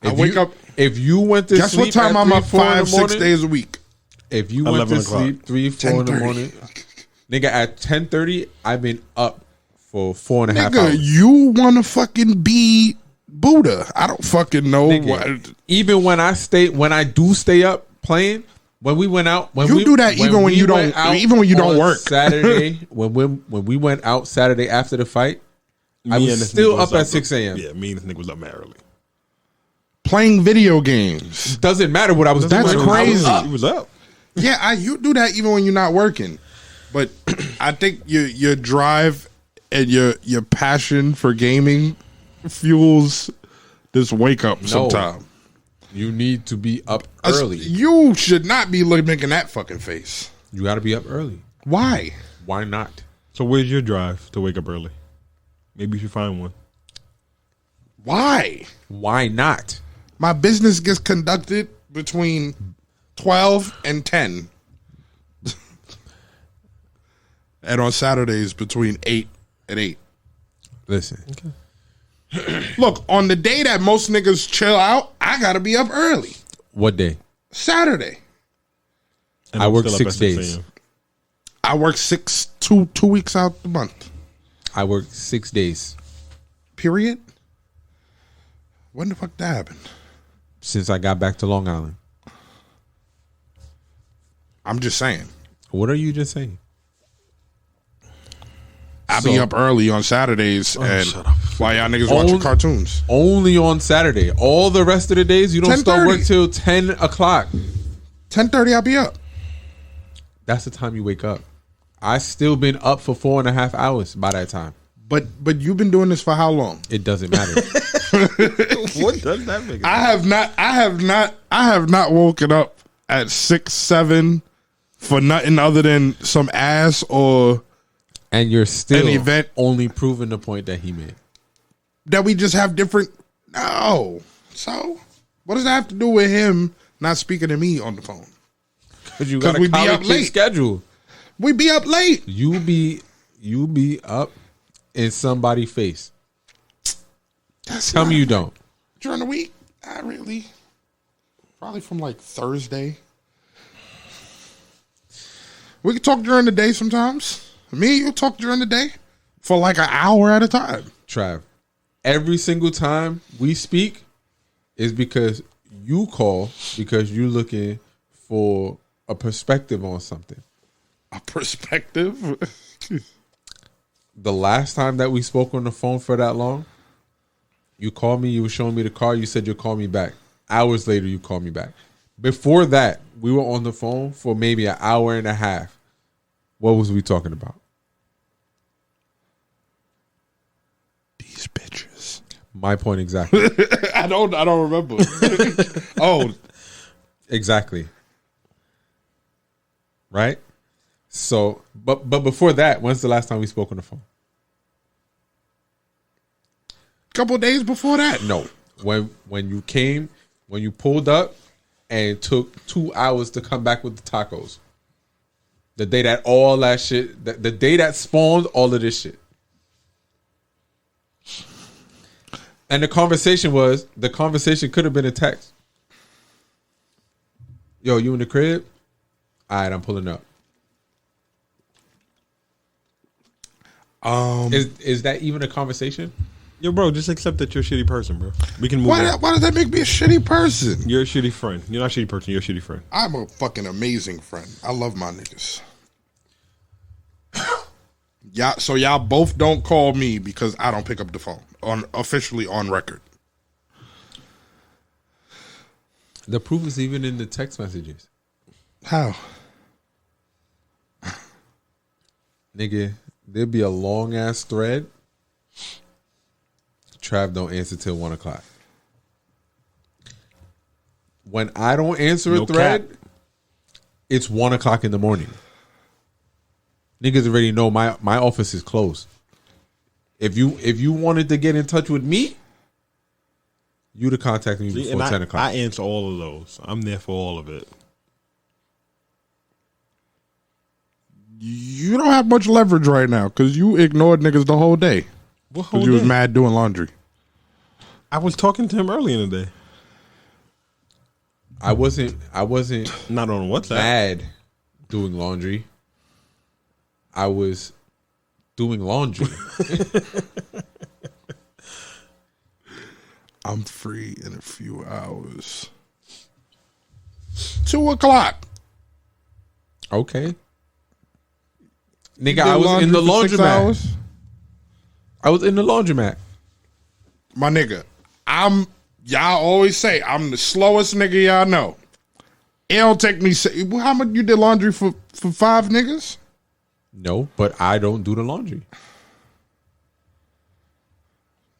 I wake up. If you went to guess sleep what time I'm up 5-6 days a week? If you went to sleep 3-4 in the morning, nigga, at 10:30, I've been up for 4.5 hours. You want to fucking be Buddha? I don't fucking know. Nigga, even when I do stay up playing, when we went out, do that even when you don't work. Saturday, when we went out Saturday after the fight, I was still up at 6 a.m. Yeah, me and this nigga was up mad early. Playing video games. Doesn't matter what I was doing. That's crazy. He was up. Yeah, you do that even when you're not working. But I think your drive and your passion for gaming fuels this wake up sometime. You need to be up early. You should not be making that fucking face. You got to be up early. Why? Why not? So where's your drive to wake up early? Maybe you should find one. Why? Why not? My business gets conducted between 12 and 10. And on Saturdays between 8 and 8. Listen. Okay. Look, on the day that most niggas chill out, I got to be up early. What day? Saturday. I work 6 days. I work 2 weeks out the month. I work 6 days. Period? When the fuck that happened? Since I got back to Long Island. I'm just saying. What are you just saying? I be up early on Saturdays and while y'all niggas watching cartoons. Only on Saturday. All the rest of the days, you don't start work till 10 o'clock. 10:30, I'll be up. That's the time you wake up. I still been up for 4.5 hours by that time. But you've been doing this for how long? It doesn't matter. What does that make? I have not woken up at 6, 7 for nothing other than some ass or and you're still an event only proving the point that he made. That we just have different. No. So what does that have to do with him not speaking to me on the phone? Because you got a college kid schedule. We be up late. You be up in somebody's face. Tell me you don't. During the week, not really. Probably from like Thursday. We can talk during the day sometimes. Me and you talk during the day for like an hour at a time. Trav, every single time we speak is because you call because you're looking for a perspective on something. A perspective? The last time that we spoke on the phone for that long, you called me, you were showing me the car, you said you'll call me back. Hours later, you called me back. Before that, we were on the phone for maybe an hour and a half. What was we talking about? These bitches. My point exactly. I don't remember. Oh. Exactly. Right? So, but before that, when's the last time we spoke on the phone? Couple of days before that. No. When you came, when you pulled up and took 2 hours to come back with the tacos. The day that all that shit, the day that spawned all of this shit. And the conversation could have been a text. Yo, you in the crib? All right, I'm pulling up. Is that even a conversation? Yo, bro, just accept that you're a shitty person, bro. We can move on. Why does that make me a shitty person? You're a shitty friend. You're not a shitty person. You're a shitty friend. I'm a fucking amazing friend. I love my niggas. So y'all both don't call me because I don't pick up the phone officially on record. The proof is even in the text messages. How? Nigga, there'd be a long ass thread. Trav don't answer till 1 o'clock. When I don't answer a thread, it's 1 o'clock in the morning. Niggas already know my office is closed. If you wanted to get in touch with me, you'd have contacted me before 10 o'clock. I answer all of those. I'm there for all of it. You don't have much leverage right now because you ignored niggas the whole day. Because you was mad doing laundry. I was talking to him early in the day. I wasn't not on WhatsApp. Mad doing laundry. I was doing laundry. I'm free in a few hours. 2 o'clock. Okay. Nigga, I was in the laundromat. I was in the laundromat. My nigga, y'all always say I'm the slowest nigga y'all know. It don't take me, how much you did laundry for 5 niggas? No, but I don't do the laundry.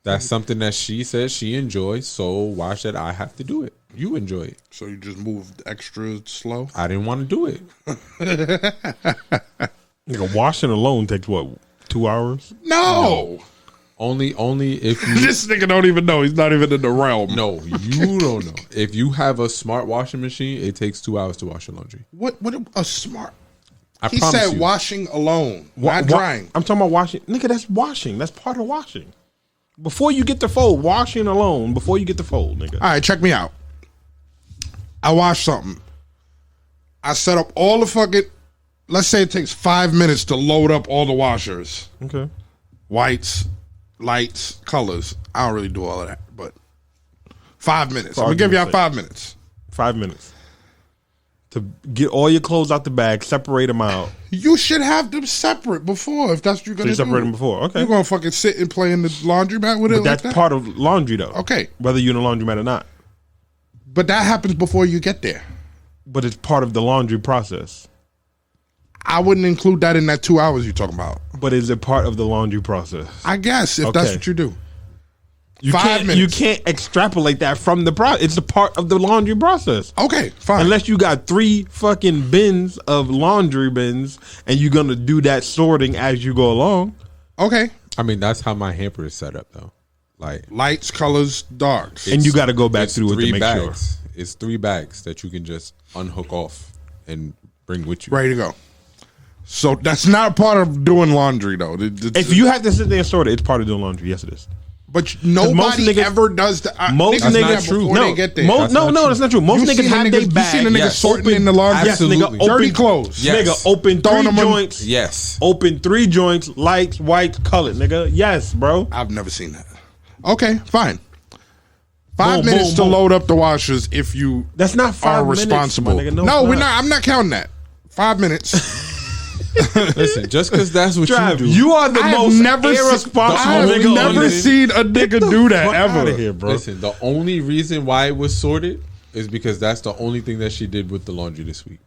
That's something that she says she enjoys, so why should I have to do it? You enjoy it. So you just moved extra slow? I didn't want to do it. Nigga, washing alone takes what, 2 hours? No. Only if you... This nigga don't even know. He's not even in the realm. No, you don't know. If you have a smart washing machine, it takes 2 hours to wash your laundry. What a smart... He said washing alone, not drying. I'm talking about washing. Nigga, that's washing. That's part of washing. Before you get to fold, washing alone, before you get to fold, nigga. All right, check me out. I wash something. I set up all the fucking... Let's say it takes 5 minutes to load up all the washers. Okay. Whites, lights, colors. I don't really do all of that, but 5 minutes. I'm going to give y'all 5 minutes. 5 minutes. To get all your clothes out the bag, separate them out. You should have them separate before, if that's what you're going to do. So you separate them before, okay. You're going to fucking sit and play in the laundromat with it but like that's part of laundry, though. Okay. Whether you're in a laundromat or not. But that happens before you get there. But it's part of the laundry process. I wouldn't include that in that 2 hours you're talking about. But is it part of the laundry process? I guess, if that's what you do. You 5 minutes. You can't extrapolate that from the process. It's a part of the laundry process. Okay, fine. Unless you got 3 fucking bins of laundry bins and you're going to do that sorting as you go along. Okay. I mean, that's how my hamper is set up, though. Like lights, colors, darks. And you got to go back through it to make bags. sure. It's 3 bags that you can just unhook off and bring with you. Ready to go. So that's not part of doing laundry, though. If you have to sit there and sort it, it's part of doing laundry. Yes, it is. But nobody ever does that. Most niggas, that's true. No, they get there. That's not true. Most niggas have their bag. You seen a nigga sorting in the laundry? Yes, nigga, dirty clothes. Yes. Nigga, open 3 joints. Yes. Open 3 joints, lights, whites, colored, nigga. Yes, bro. I've never seen that. Okay, fine. 5 minutes to load up the washers if you That's not 5 are minutes, responsible. my nigga. No, we're not. I'm not counting that. 5 minutes. Listen, just because that's what Trav, you do. you are the most irresponsible I've nigga. never seen a nigga do that ever. Outta here, bro. Listen, the only reason why it was sorted is because that's the only thing that she did with the laundry this week.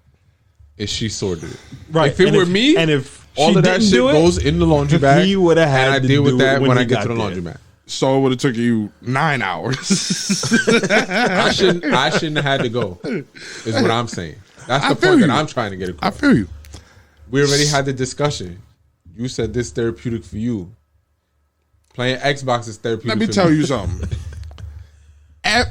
Is she sorted it. Right. If it were me, and if all she of that didn't shit do it, goes in the laundry bag. he would have had and I to deal with do that it when I he get to the got laundromat. So it would have took you 9 hours. I shouldn't have had to go. Is what I'm saying. That's the point that I'm trying to get across. I feel you. We already had the discussion. You said this therapeutic for you. Playing Xbox is therapeutic. Let me for tell me. you something. I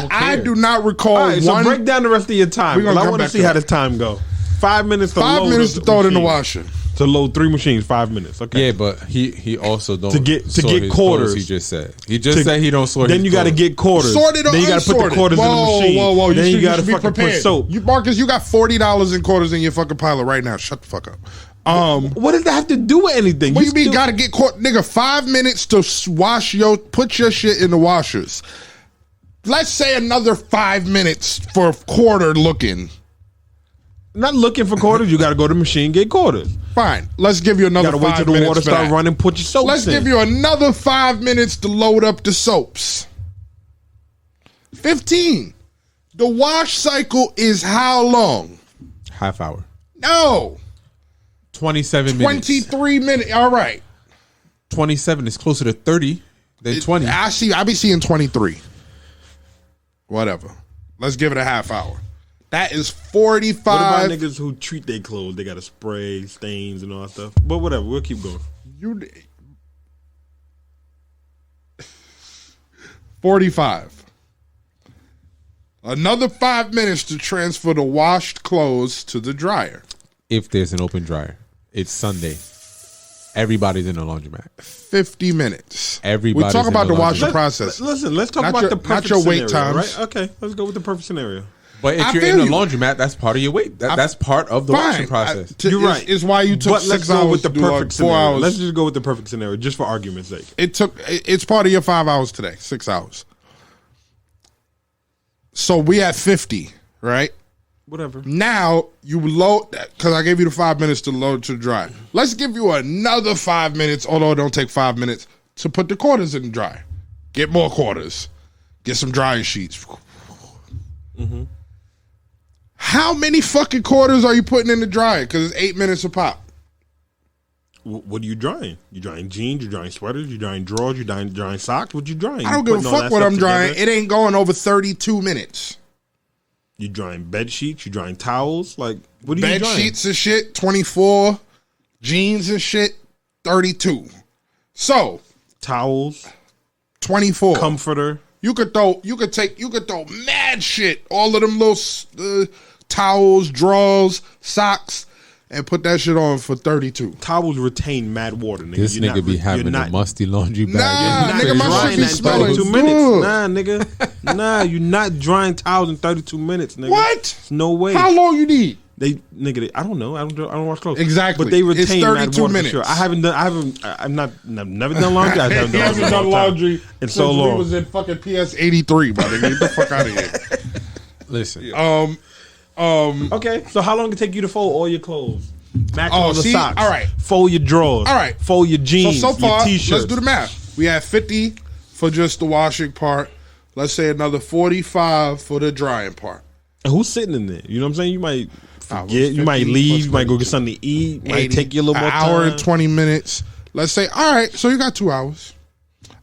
don't care. I do not recall All right, so one. break down the rest of your time. We're gonna I come want to back see to how that. the time go. 5 minutes. To 5 load minutes to throw it in the machine. washer. To load 3 machines, 5 minutes. Okay. Yeah, but he also don't To get sort quarters. his clothes, he just said said he don't sort. Then his you got to clothes. get quarters. Sorted or then you got to put the unsorted? quarters in the machine. Whoa! Then you got to be fucking put prepared. soap. You Marcus, you got $40 in quarters in your fucking pilot right now. Shut the fuck up. What does that have to do with anything? What you mean? Got to get caught, nigga? 5 minutes to put your shit in the washers. Let's say another 5 minutes for quarter looking. Not looking for quarters. You got to go to the machine, get quarters. Fine. Let's give you You another got to 5 wait till the minutes water for start that. running. Put your soaps Let's in. give you another 5 minutes to load up the soaps. 15. The wash cycle is how long? half hour, No. 27 minutes. 23 minutes. All right. 27 is closer to 30 than 20. I be seeing 23. Whatever. Let's give it a half hour. That is 45. What about niggas who treat their clothes? They got to spray stains and all that stuff. But whatever, we'll keep going. 45. Another 5 minutes to transfer the washed clothes to the dryer. If there's an open dryer, it's Sunday. Everybody's in a laundromat. 50 minutes. Everybody's We're talking in about the the washing laundromat. process. Listen, let's talk Not about your- the not perfect your wait scenario, times. right? Okay, let's go with the perfect scenario. But if I you're feel in a you. laundromat, that's part of your wait. That's part of the washing process. You're right. It's why you took But 6 let's hours go with the to do like perfect 4 scenario. hours. Let's just go with the perfect scenario, just for argument's sake. It's part of your 5 hours today, 6 hours. So we at 50, right? Whatever. Now you load, because I gave you the 5 minutes to load to dry. Let's give you another 5 minutes, although it don't take 5 minutes, to put the quarters in the dry. Get more quarters. Get some dryer sheets. Mm-hmm. How many fucking quarters are you putting in the dryer? Because it's 8 minutes a pop. What are you drying? You drying jeans? You drying sweaters? You drying drawers? You drying socks? What you drying? I don't You give a putting all fuck that what stuff I'm drying. together? It ain't going over 32 minutes. You drying bed sheets? You drying towels? Like what are you Bed drying? sheets and shit, 24. Jeans and shit, 32. So, Towels, 24. comforter. You could throw mad shit, all of them little towels, drawers, socks, and put that shit on for 32. Towels retain mad water, nigga. This You're nigga not- be you're having a not- musty laundry bag. Nah, You're not nigga, my drying shit be that in smelling 32 good. minutes. Nah, nigga. Nah, you're not drying towels in 32 minutes, nigga. What? No way. How long you need? I don't know. I don't wash clothes. Exactly. But they It's retain mad 32 water minutes. for sure. I've never done laundry. I've He hasn't done laundry in since so we long. was in fucking PS 83, my nigga. Get the fuck out of here. Listen, Okay, so how long did it take you to fold all your clothes? Match all the see? socks. All right. Fold your drawers. All right. Fold your jeans. So far, your t-shirts. let's do the math. We had 50 for just the washing part. Let's say another 45 for the drying part. And who's sitting in there? You know what I'm saying? You might was forget. You might 50 leave. plus You might go 32. get something to eat. Might 80, take you a little more an hour time. and 20 minutes. Let's say, all right, so you got 2 hours.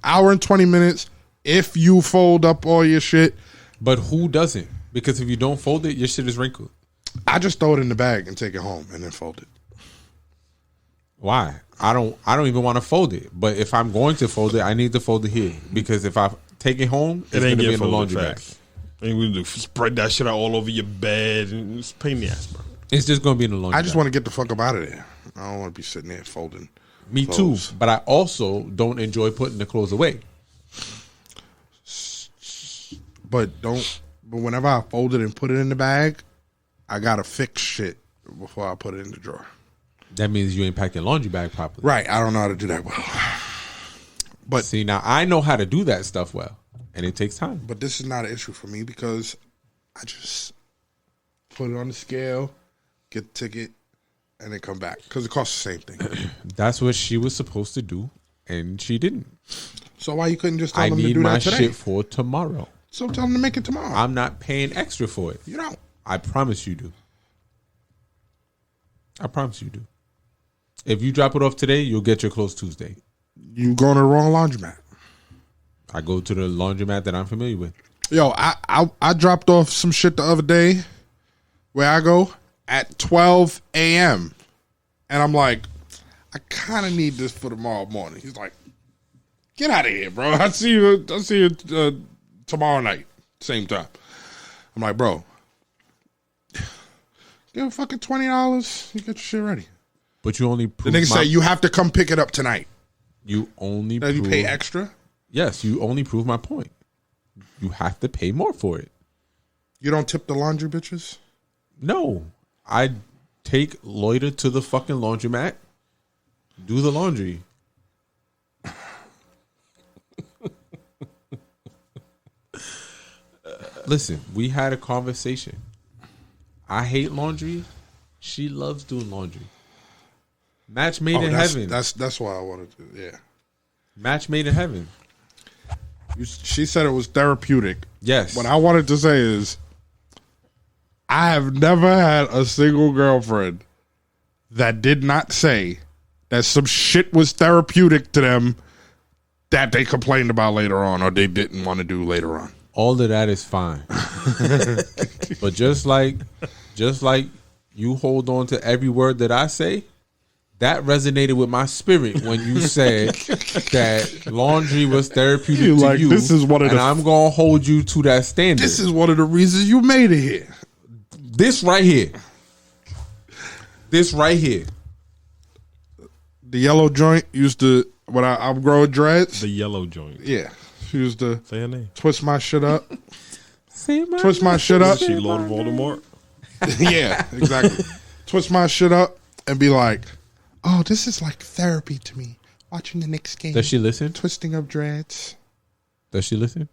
Hour and 20 minutes if you fold up all your shit. but who doesn't? Because if you don't fold it, your shit is wrinkled. I just throw it in the bag and take it home and then fold it. Why? I don't even want to fold it. But if I'm going to fold it, I need to fold it here because if I take it home, it's It going ain't to be getting in the folded laundry bag. fast. Ain't we do spread that shit out all over your bed and it's a pain in the ass, bro. It's just going to be in the laundry I just bag. want to get the fuck up out of there. I don't want to be sitting there folding. Me clothes. too. But I also don't enjoy putting the clothes away. But whenever I fold it and put it in the bag, I gotta fix shit before I put it in the drawer. That means you ain't packed your laundry bag properly. Right. I don't know how to do that well. But See, now I know how to do that stuff well, and it takes time. But this is not an issue for me because I just put it on the scale, get the ticket, and then come back because it costs the same thing. That's what she was supposed to do, and she didn't. So why you couldn't just tell I them to need do my that today? shit for tomorrow. So tell them to make it tomorrow. I'm not paying extra for it. You don't. I promise you do. I promise you do. If you drop it off today, you'll get your clothes Tuesday. You going to the wrong laundromat. I go to the laundromat that I'm familiar with. Yo, I dropped off some shit the other day where I go at 12 a.m. And I'm like, I kind of need this for tomorrow morning. He's like, get out of here, bro. I'll see you tomorrow night, same time. I'm like, bro, get Give her fucking $20. You get your shit ready. But you only The prove nigga say you have to come pick it up tonight. you only Then you prove, pay extra. Yes, you only prove my point. You have to pay more for it. You don't tip the laundry bitches. No, I take Loiter to the fucking laundromat, do the laundry. Listen, we had a conversation. I hate laundry. She loves doing laundry. Match made in heaven. That's why I wanted to. Yeah. Match made in heaven. She said it was therapeutic. Yes. What I wanted to say is, I have never had a single girlfriend that did not say that some shit was therapeutic to them that they complained about later on or they didn't want to do later on. All of that is fine. But just like you hold on to every word that I say, that resonated with my spirit when you said that laundry was therapeutic to like, you. this is one of and the- I'm gonna hold you to that standard. This is one of the reasons you made it here. This right here. This right here. The yellow joint used to, when I'm growing dreads. The yellow joint. Yeah. She used to Say her name. twist my shit up. Say my Twist my shit up. She Lord Voldemort. Yeah, exactly. Twist my shit up and be like, oh, this is like therapy to me. Watching the Knicks game. Does she listen? Twisting of dreads. Does she listen?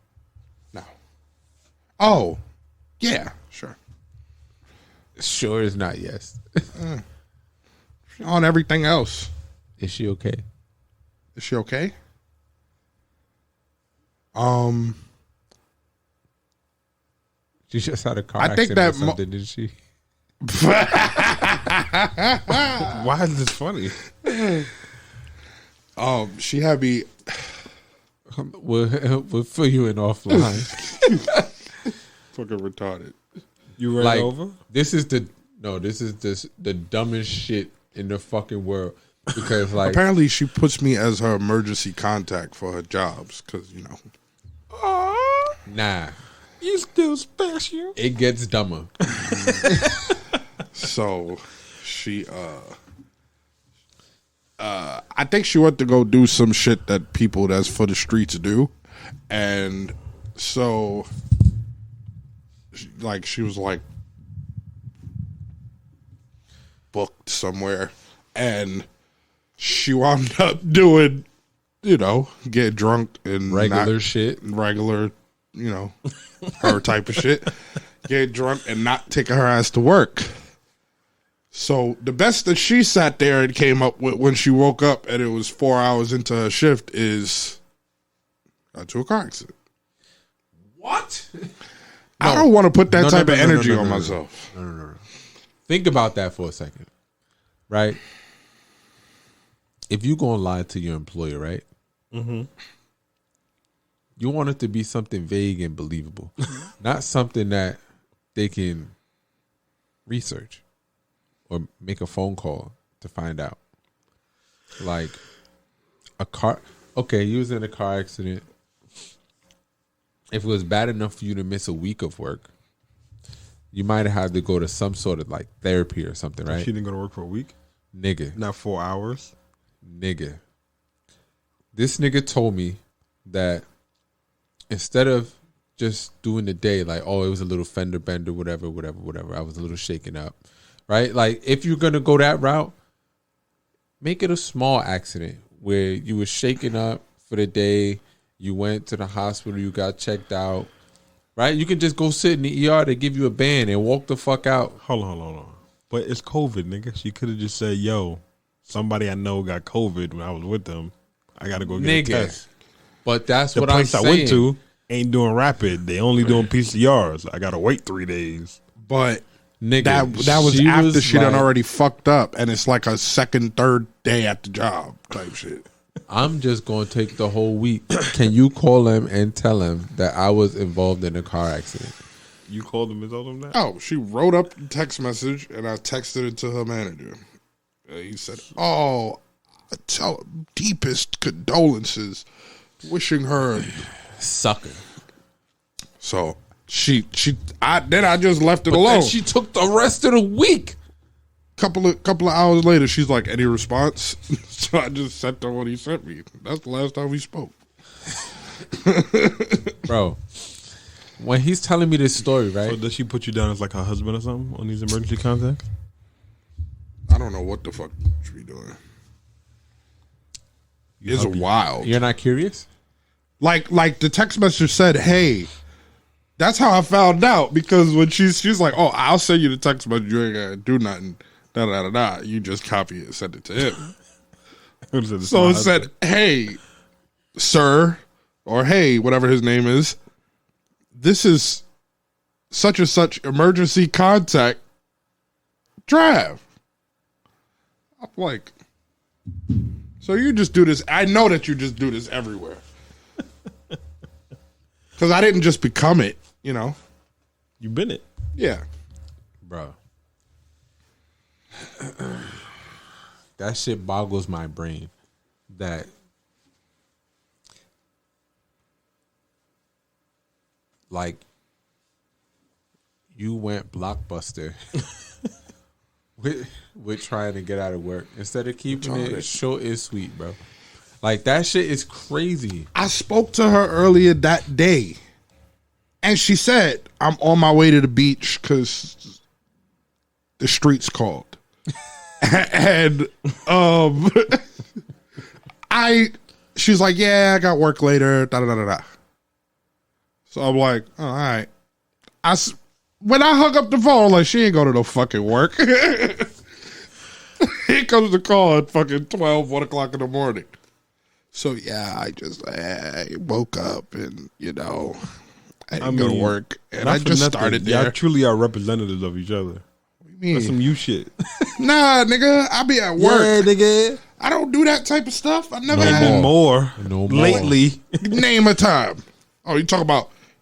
No. Oh, yeah, sure. Sure is not yes. On everything else. Is she okay? Is she okay? She just had a car I think accident that or something, didn't she? Why is this funny? She had me. We'll fill you in offline. Fucking retarded. You ran Like, over? this is the dumbest shit in the fucking world. Because like Apparently, she puts me as her emergency contact for her jobs because, you know. nah, You still special. it gets dumber. So she I think she went to go do some shit that people that's for the streets do. And so she was like booked somewhere and she wound up doing, you know, get drunk and Regular shit. regular, you know, her type of shit. Get drunk and not taking her ass to work. So the best that she sat there and came up with when she woke up and it was 4 hours into her shift is got into a car accident. What? I don't want to put that No, type no, of no, no, energy no, on no, no. myself. Think about that for a second, right? If you gonna lie to your employer, right? Mm-hmm. You want it to be something vague and believable, not something that they can research or make a phone call to find out. Like a car. Okay, you was in a car accident. If it was bad enough for you to miss a week of work, you might have had to go to some sort of like therapy or something, right? She didn't go to work for a week? Nigga. Not 4 hours? Nigga. This nigga told me that instead of just doing the day, like, oh, it was a little fender bender, whatever. I was a little shaken up, right? Like, if you're going to go that route, make it a small accident where you were shaken up for the day, you went to the hospital, you got checked out, right? You can just go sit in the ER, they give you a band and walk the fuck out. Hold on. But it's COVID, nigga. She could have just said, yo, somebody I know got COVID when I was with them. I got to go get a Nigga. test. But that's The what I'm place saying. I went to ain't doing rapid. They only doing PCRs. I got to wait 3 days. But Nigga, that was after she done like, already fucked up and it's like a second, third day at the job type shit. I'm just going to take the whole week. Can you call him and tell him that I was involved in a car accident? You called them and told them that? Oh, she wrote up the text message and I texted it to her manager. He said, oh, I tell deepest condolences, wishing her. Sucker. So Then I just left it But alone. then she took the rest of the week. Couple of hours later, she's like, "Any response?" So I just sent her what he sent me. That's the last time we spoke. Bro, when he's telling me this story, right? So does she put you down as like her husband or something on these emergency contacts? I don't know what the fuck she be doing. It's wild. You're not curious? Like the text message said, "Hey." That's how I found out, because when she's like, "Oh, I'll send you the text message. You ain't gotta do nothing." Da da da da. You just copy it and send it to him. So it said, "Hey, sir," or "Hey, whatever his name is. This is such and such emergency contact. Trav." I'm like, so you just do this? I know that you just do this everywhere. Because I didn't just become it, you know. You been it. Yeah. Bro. That shit boggles my brain. That like you went Blockbuster with trying to get out of work instead of keeping it short and sweet, bro. Like, that shit is crazy. I spoke to her earlier that day, and she said, "I'm on my way to the beach because the streets called." And she's like, "Yeah, I got work later, da da da da." So I'm like, "Oh, all right." When I hung up the phone, like, she ain't going to no fucking work. Here comes the call at fucking 1 o'clock in the morning. So, yeah, I woke up and, I didn't go to work. And I just started there. Y'all truly are representatives of each other. What do you mean? That's some you shit. Nah, nigga, I be at work. Yeah, nigga. I don't do that type of stuff. I never No had. more. No more. Lately. Name a time. Oh, you're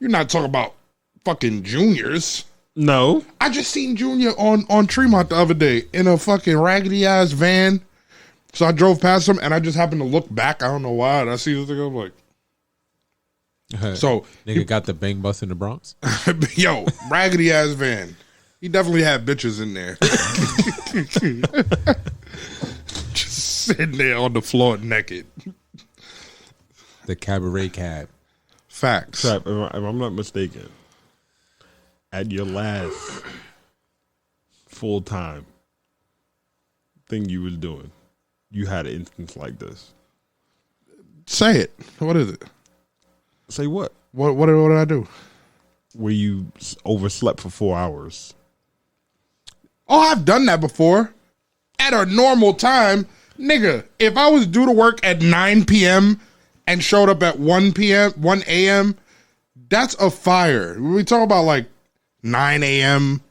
not talking about fucking juniors. No. I just seen Junior on Tremont the other day in a fucking raggedy ass van. So I drove past him and I just happened to look back. I don't know why. And I see this thing. I'm like, so Nigga got the bang bus in the Bronx. yo, raggedy ass van. He definitely had bitches in there. Just sitting there on the floor naked. The cabaret cab. Facts. Trap, if I'm not mistaken, at your last full-time thing you was doing, you had an instance like this. Say it. What is it? Say what? What did I do? Where you overslept for 4 hours. Oh, I've done that before. At a normal time, nigga, if I was due to work at 9 p.m. and showed up at 1 a.m., that's a fire. When we talk about like 9 a.m.,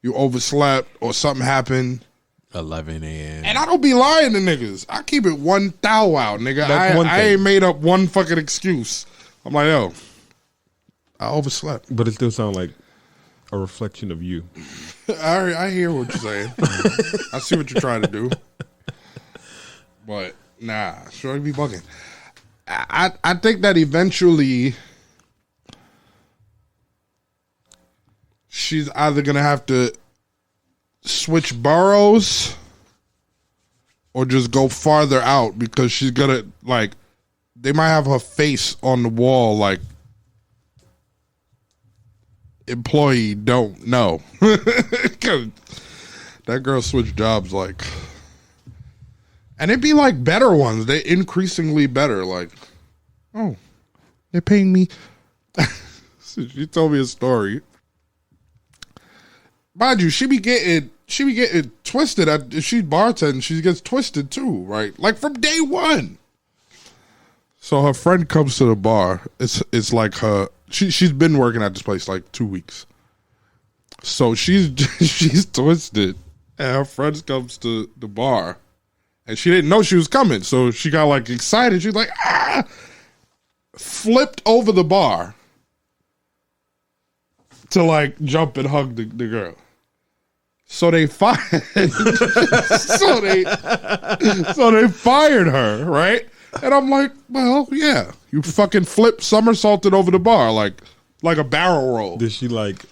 you overslept or something happened. 11 a.m. And I don't be lying to niggas. I keep it one thou out, nigga. That's one I thing. ain't made up one fucking excuse. I'm like, yo, I overslept. But it still sounds like a reflection of you. I hear what you're saying. I see what you're trying to do. But nah, sure be bugging. I think that eventually she's either gonna have to switch boroughs or just go farther out, because she's gonna, like, they might have her face on the wall like, employee don't know. 'Cause that girl switched jobs like, and it'd be like better ones. They increasingly better. Like, oh, they're paying me. She told me a story. Mind you, she be getting twisted. She's bartending, she gets twisted too, right? Like from day one. So her friend comes to the bar. It's like she's been working at this place like 2 weeks. So she's twisted, and her friend comes to the bar, and she didn't know she was coming. So she got like excited. She's like, ah, flipped over the bar to like jump and hug the girl. So they fired. so they fired her, right? And I'm like, well, yeah, you fucking flipped somersaulted over the bar. Like, like a barrel roll. Did she like?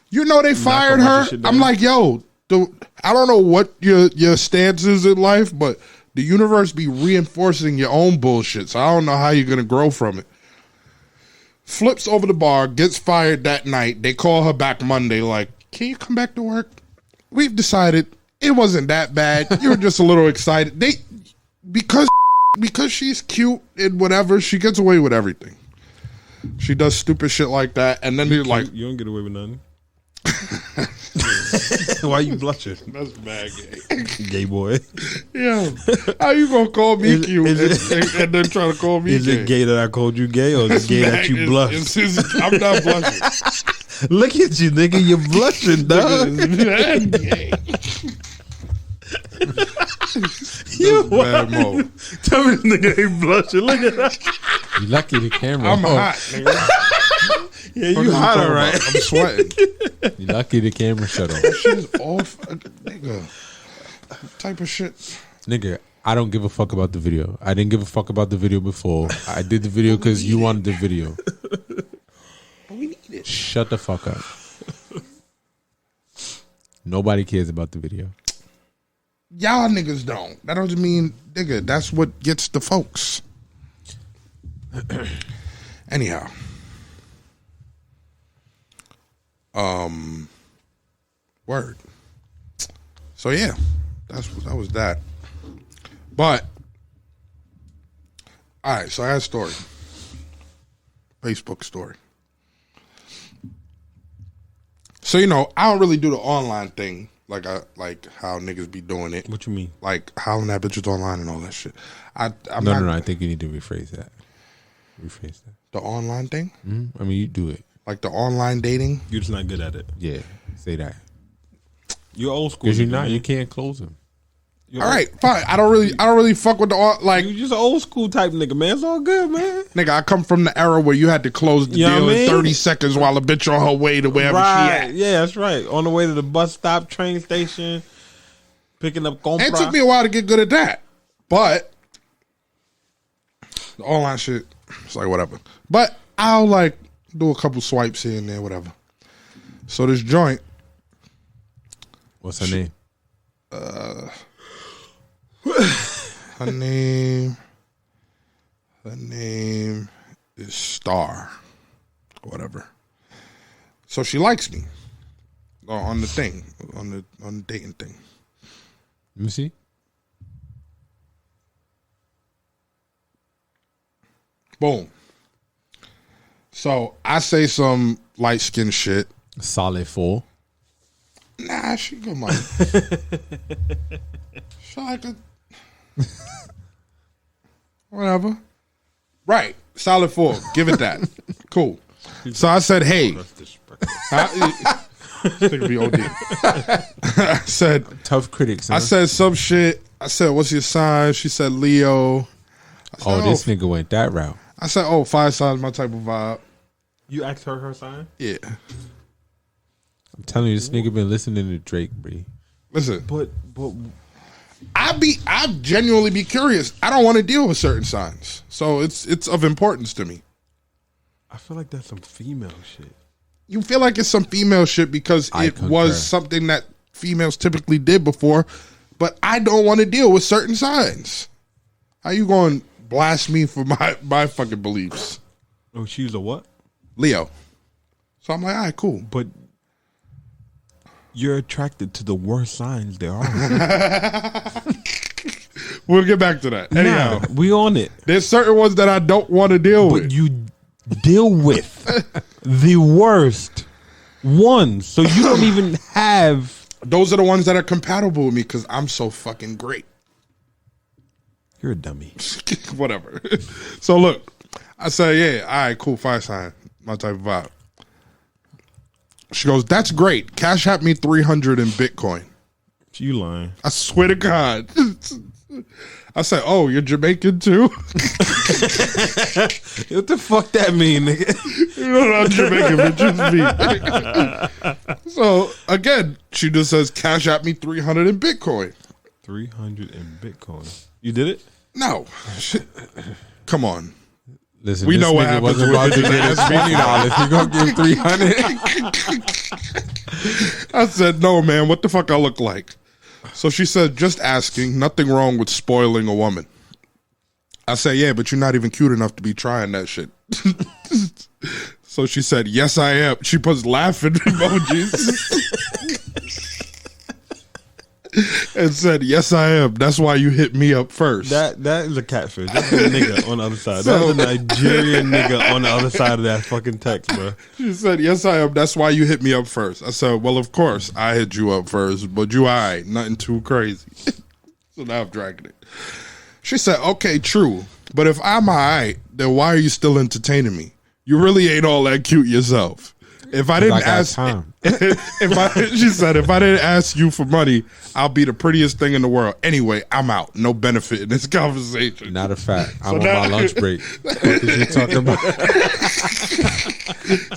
You know they fired a bunch her. of shit down? I'm like, yo, dude, I don't know what your stance is in life, but the universe be reinforcing your own bullshit. So I don't know how you're gonna grow from it. Flips over the bar, gets fired that night. They call her back Monday, like, can you come back to work? We've decided it wasn't that bad. You were just a little excited. Because she's cute and whatever, she gets away with everything. She does stupid shit like that, and then they're like, You don't get away with nothing. Why you blushing? that's bad gay. Gay boy. Yeah. How you gonna call me Is- cute is and then try to call me Is gay? it gay that I called you gay, or is it gay that you blushed? I'm not blushing. Look at you, nigga. You're blushing, dog. That's gay. You Bad mode. Tell me this nigga ain't blushing. Look at that. You lucky the camera. I'm hot, nigga. Yeah, What you are hot, talking all right. about? I'm sweating. You lucky the camera shut off. She's off, nigga. What type of shit? Nigga, I don't give a fuck about the video. I didn't give a fuck about the video before. I did the video because you wanted the video. We need it. Shut the fuck up. Nobody cares about the video. Y'all niggas don't. That doesn't mean, nigga, that's what gets the folks. Anyhow. Word. So yeah, that was that. But all right, so I had a story. Facebook story. So you know, I don't really do the online thing like how niggas be doing it. What you mean? Like hollering at bitches online and all that shit. I'm No, not I think you need to rephrase that. Rephrase that. the online thing, I mean, you do it. like the online dating. You're just not good at it. Yeah, say that. You're old school. Because you're nigga, not. man. You can't close them. You're All right, fine. I don't really fuck with the like. You just an old school type nigga, man. It's all good, man. Nigga, I come from the era where you had to close the You know deal what I in mean? 30 seconds while a bitch on her way to wherever Right. she at. Yeah, that's right. On the way to the bus stop, train station, picking up compra. It took me a while to get good at that. But the online shit, it's like whatever. But I'll like do a couple swipes here and there, whatever. So this joint, What's her name? her name is Star, whatever. So she likes me on the thing, on the dating thing. Let me see. Boom. So I say some light skin shit. Solid 4. Nah, she good money. She like a whatever. Right. Solid 4. Give it that. Cool. So I said, hey. That's disrespectful. This nigga be OD. I said, Tough critics. Huh? I said some shit. I said, what's your sign? She said Leo. I said, this nigga went that route. I said, oh, fire sign's my type of vibe. You asked her sign? Yeah. I'm telling you, this nigga been listening to Drake, bro. Listen. But I genuinely be curious. I don't want to deal with certain signs, so it's of importance to me. I feel like that's some female shit. You feel like it's some female shit because I it concur. was something that females typically did before, but I don't want to deal with certain signs. How you going to blast me for my fucking beliefs? Oh, she's a what? Leo. So I'm like, all right, cool. But you're attracted to the worst signs there are. We'll get back to that. Anyhow, Nah, we on it. there's certain ones that I don't want to deal But with. you deal with the worst ones. So you don't even have. Those are the ones that are compatible with me because I'm so fucking great. You're a dummy. Whatever. So look, I say, yeah, all right, cool, fire sign, my type of vibe. She goes, that's great. Cash App me 300 in Bitcoin. You lying. I swear to God. I said, oh, you're Jamaican too? What the fuck that mean, nigga? You know I'm Jamaican, but just me. So again, she just says, Cash App me 300 in Bitcoin. 300 in Bitcoin. You did it? No. Come on. Listen, We this know what nigga happens wasn't with about to bitches get us $20. He gonna give 300. I said, no, man, what the fuck I look like? So she said, just asking, nothing wrong with spoiling a woman. I said, yeah, but you're not even cute enough to be trying that shit. So she said, yes, I am. She puts laughing emojis. And said, yes, I am. That's why you hit me up first. That is a catfish. That's a nigga on the other side. That's a Nigerian nigga on the other side of that fucking text, bro. She said, yes, I am. That's why you hit me up first. I said, well, of course, I hit you up first, but you all right. Nothing too crazy. So now I'm dragging it. She said, okay, true. But if I'm all right, then why are you still entertaining me? You really ain't all that cute yourself. If I didn't ask, she said, if I didn't ask you for money, I'll be the prettiest thing in the world. Anyway, I'm out. No benefit in this conversation. Not a fact. I'm on my lunch break. What is she talking about?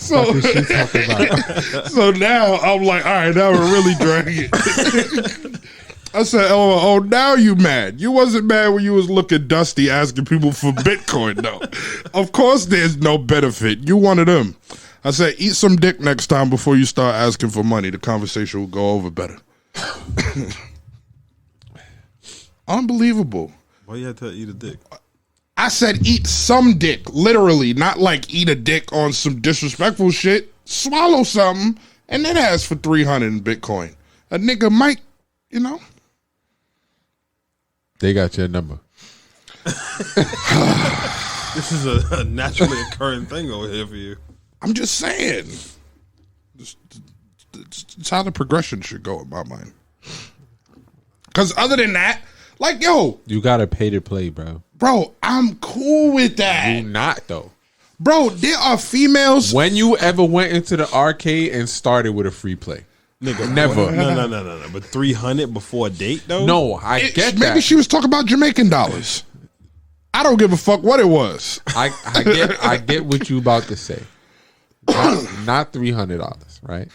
So, What is she talking about? so now I'm like, all right, now we're really dragging it. I said, oh, now you mad. You wasn't mad when you was looking dusty asking people for Bitcoin, though. Of course there's no benefit. You one of them. I said, eat some dick next time before you start asking for money. The conversation will go over better. Unbelievable. Why you had to eat a dick? I said eat some dick, literally, not like eat a dick on some disrespectful shit. Swallow something and then ask for 300 in Bitcoin. A nigga might, you know. They got your number. This is a naturally occurring thing over here for you. I'm just saying. It's how the progression should go in my mind. Because other than that, like, yo. You gotta pay to play, bro. Bro, I'm cool with that. You not, though. Bro, there are females. When you ever went into the arcade and started with a free play? Nigga, Never. No. But 300 before a date, though? No, I get that. Maybe she was talking about Jamaican dollars. I don't give a fuck what it was. I get what you about to say. Not $300, right?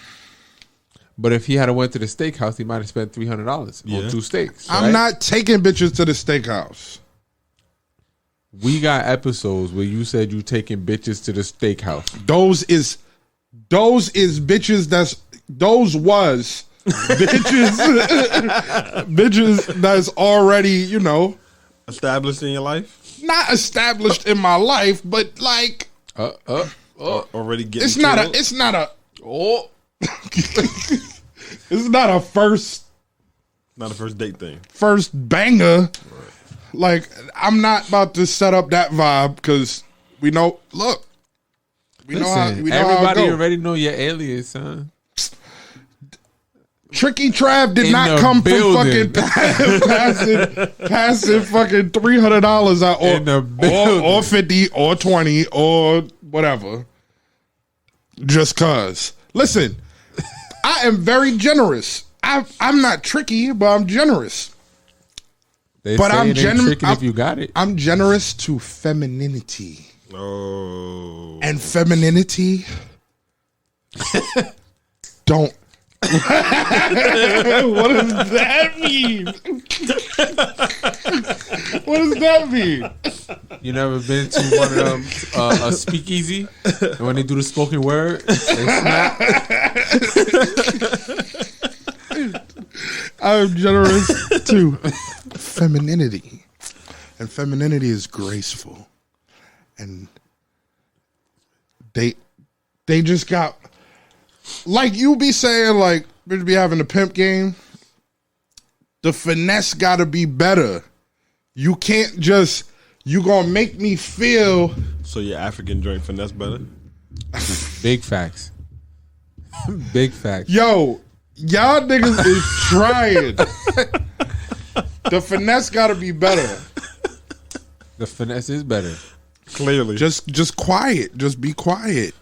But if he had went to the steakhouse, he might have spent $300 on 2 steaks. Right? I'm not taking bitches to the steakhouse. We got episodes where you said you taking bitches to the steakhouse. Those is bitches. Those was bitches. Bitches that's already, you know, established in your life. Not established in my life, but like already getting. It's not a first date thing. First banger. Right. Like, I'm not about to set up that vibe because we know. Look, we know how. Everybody already know your alias, son. Tricky Trav did not come building. From fucking passing fucking $300 out or 50 or 20 or whatever. Just cause. Listen, I am very generous. I'm not tricky, but I'm generous. I'm generous if you got it. I'm generous to femininity. Oh. And femininity don't. What does that mean? What does that mean? You never been to one of them a speakeasy, and when they do the spoken word, they snap. I'm generous to femininity, and femininity is graceful, and they just got. Like you be saying, like, bitch be having the pimp game. The finesse gotta be better. You can't just, you gonna make me feel. So your African joint finesse better? Big facts. Big facts. Yo, y'all niggas is trying. The finesse gotta be better. The finesse is better. Clearly. Just quiet. Just be quiet.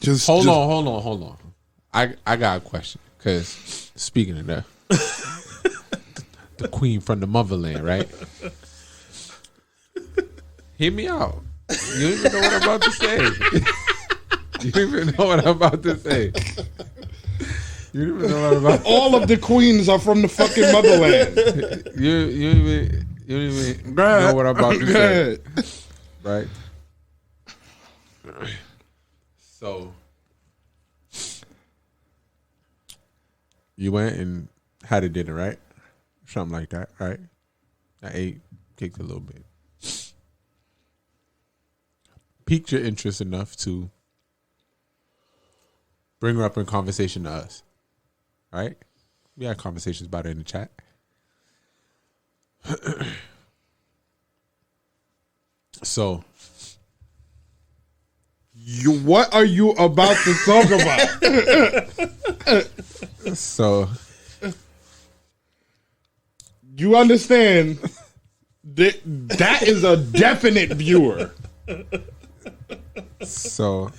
Hold on. I got a question, because speaking of that, the queen from the motherland, right? Hear me out. You don't even know what I'm about to say. You don't even know what I'm about to say. You don't even know what I'm about to say. All of the queens are from the fucking motherland. You don't even know what I'm about to say. Right? So you went and had a dinner, right? Something like that, right? I ate, kicked a little bit. Piqued your interest enough to bring her up in conversation to us, right? We had conversations about it in the chat. So, What are you about to talk about? so You understand that is a definite viewer. So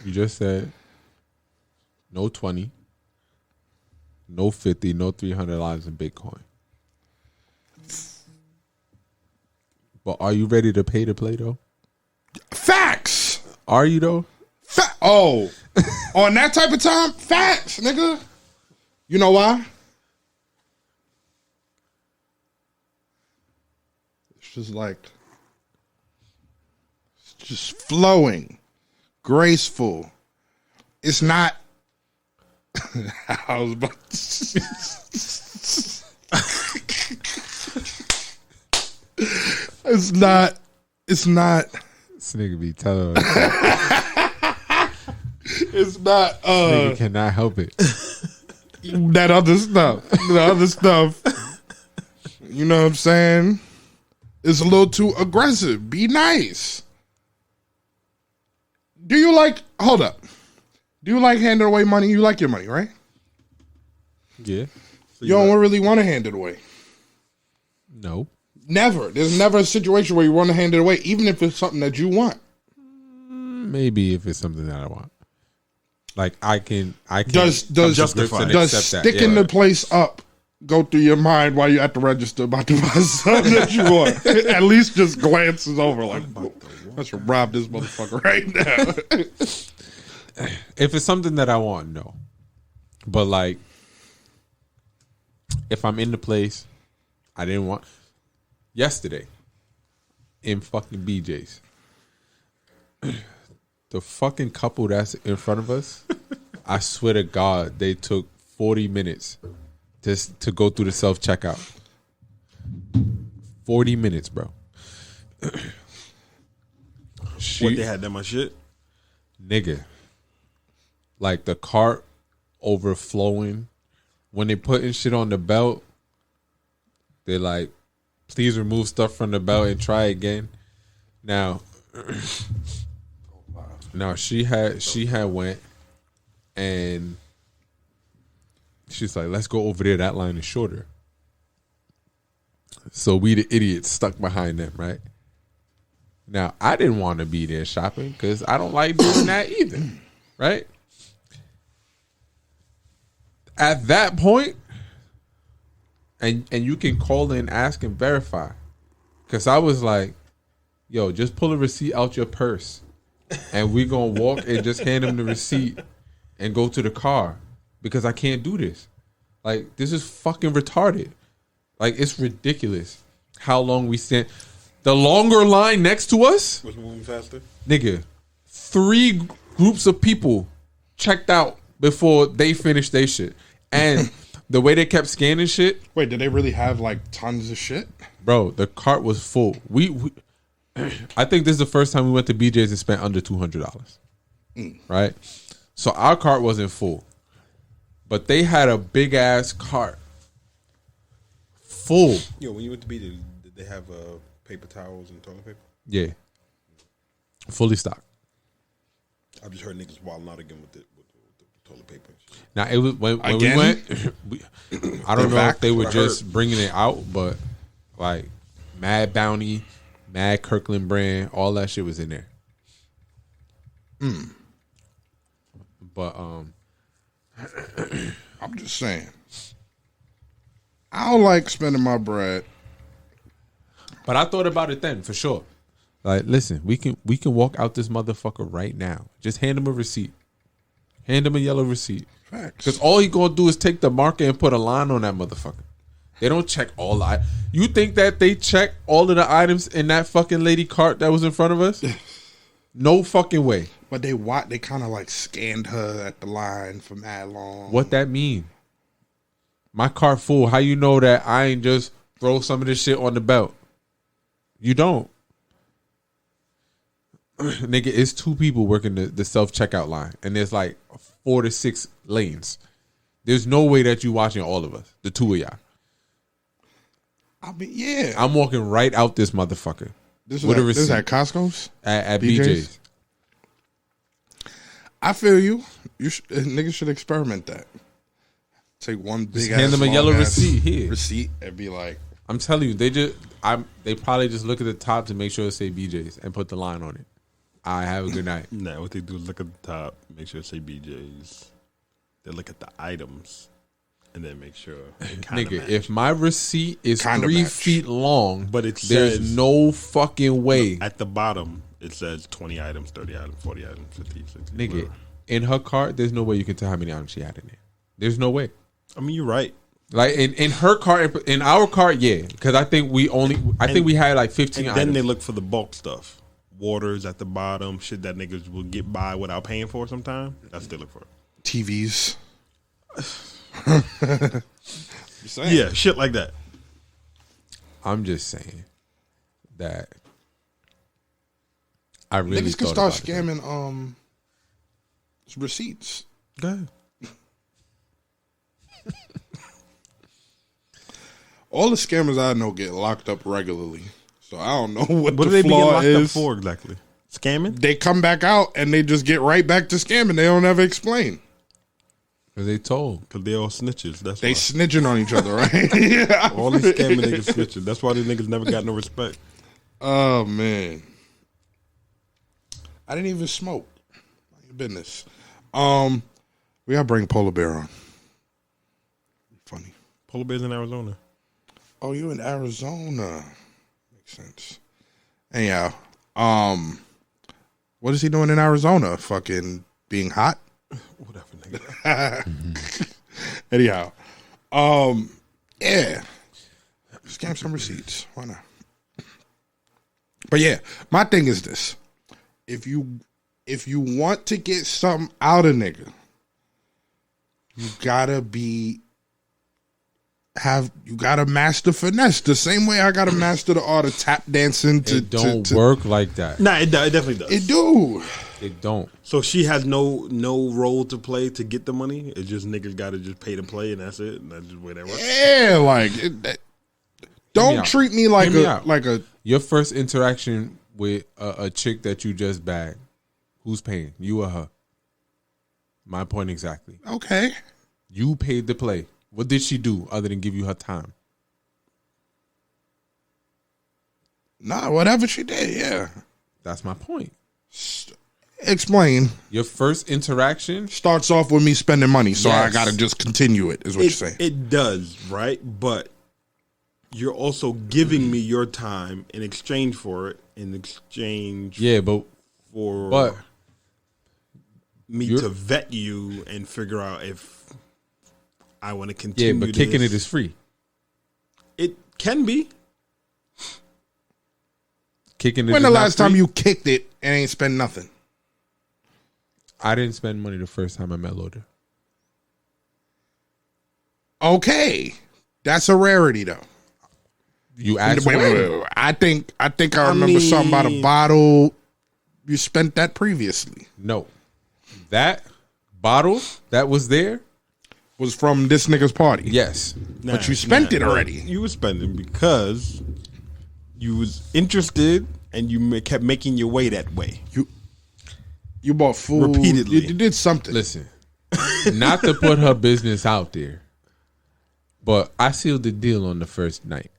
you just said no 20, no 50, no $300 in Bitcoin. But are you ready to pay to play though? Facts. Are you though? On that type of time, facts, nigga. You know why? It's just like, it's just flowing, graceful. It's not. I was about to. It's not. It's not. This nigga be telling us. It's not. Nigga cannot help it. That other stuff. The other stuff. You know what I'm saying? It's a little too aggressive. Be nice. Do you like, hold up. Do you like handing away money? You like your money, right? Yeah. You don't really want to hand it away. No. Never. There's never a situation where you want to hand it away, even if it's something that you want. Maybe if it's something that I want. Like I can Does sticking the place up go through your mind while you're at the register about to buy something that you want? At least just glances over like, I should rob this motherfucker right now. If it's something that I want, no. But like, if I'm in the place, I didn't want. Yesterday, in fucking BJ's, the fucking couple that's in front of us, I swear to God, they took 40 minutes just to go through the self checkout. 40 minutes, bro. What, they had that much shit? Nigga. Like the cart overflowing. When they putting shit on the belt, they're like, please remove stuff from the belt and try again. Now she had went and she's like, let's go over there. That line is shorter. So we the idiots stuck behind them, right? Now, I didn't want to be there shopping because I don't like doing that either, right? At that point, and you can call in, ask, and verify, because I was like, yo, just pull a receipt out your purse, and we going to walk and just hand him the receipt and go to the car, because I can't do this. Like, this is fucking retarded. Like, it's ridiculous how long we stand. The longer line next to us Was moving faster. nigga, 3 groups of people checked out before they finished their shit. And the way they kept scanning shit, Wait, did they really have like tons of shit? bro, the cart was full. We I think this is the first time we went to BJ's and spent under $200. Right? So our cart wasn't full. But they had a big ass cart full. Yo, when you went to BJ, did they have paper towels and toilet paper? Yeah. Fully stocked. I've just heard niggas wilding out again with the toilet paper. Now it was when we Again? went. I don't know back, if they were what I just bringing it out, but like Mad Bounty, Mad Kirkland brand, all that shit was in there. But I'm just saying. I don't like spending my bread. But I thought about it then for sure. Like, listen, we can walk out this motherfucker right now. Just hand him a receipt. Hand him a yellow receipt. Facts. Because all he gonna do is take the marker and put a line on that motherfucker. They don't check all the. You think that they check all of the items in that fucking lady cart that was in front of us? No fucking way. But they kind of like scanned her at the line for mad long. What that mean? My cart full. How you know that I ain't just throw some of this shit on the belt? You don't. Nigga, it's 2 people working the self-checkout line. And there's like 4 to 6 lanes. There's no way that you watching all of us. The 2 of y'all. I mean, yeah. I'm walking right out this motherfucker. This is at Costco's? At BJ's. I feel you. Niggas should experiment that. Take one big ass hand them a yellow receipt here. Receipt and be like, I'm telling you, they probably just look at the top to make sure it say BJ's and put the line on it. I have a good night. Nah, what they do is look at the top, make sure it say BJ's. They look at the items and then make sure it Nigga, match. if my receipt is Kinda 3 match. feet long, But there's no fucking way. At the bottom, it says 20 items, 30 items, 40 items, 50, 60. Nigga, whatever. in her cart, there's no way you can tell how many items she had in there. There's no way. I mean, you're right. Like in her cart, in our cart, yeah, because I think we had like 15 And items. then they look for the bulk stuff. Waters at the bottom, shit that niggas will get by without paying for sometime. That's what they look for. TVs. Yeah, shit like that. I'm just saying that I really Niggas can thought start about it. scamming receipts. Go ahead. All the scammers I know get locked up regularly. So I don't know what What the do they be getting flaw locked up is. for exactly? Scamming? They come back out and they just get right back to scamming. They don't ever explain. Because they told. Because they all snitches. That's They why. snitching on each other, right? Yeah. All these scamming niggas snitches. That's why these niggas never got no respect. Oh man, I didn't even smoke. Mind your business. We gotta bring Polar Bear on. Funny. Polar bears in Arizona. Oh, you in Arizona? Makes sense. Anyhow, what is he doing in Arizona? Fucking being hot. Whatever, nigga. Anyhow, yeah, scam some receipts. Why not? But yeah, my thing is this: if you want to get something out of nigga, you gotta master finesse the same way I gotta master the art of tap dancing. It don't work like that. Nah, it definitely does. It do. It don't. So she has no role to play to get the money. It's just niggas got to just pay to play, and that's it. And that's just the way that works. Yeah, like don't out. treat me like Hear me out. a. Your first interaction with a chick that you just bagged, who's paying? You or her? My point exactly. Okay. You paid to play. What did she do other than give you her time? Nah, whatever she did, yeah. That's my point. Explain. Your first interaction, Starts off with me spending money, so I Yes. gotta just continue it, is what you're saying. It does, right? But you're also giving me your time in exchange for it, in exchange yeah, but for me you're- to vet you and figure out if I want to yeah, continue. but kicking this. it is free. It can be. Kicking it. When is the not last time free. you kicked it and ain't spend nothing? I didn't spend money the first time I met Loader. Okay. That's a rarity though. You asked Wait. I think I remember something about a mean- bottle. You spent that previously. No, that bottle that was there. Was from this nigga's party. Yes, But you spent it already. You were spending because you was interested and you kept making your way that way. You bought food. Repeatedly. You did something. listen, not to put her business out there, but I sealed the deal on the first night.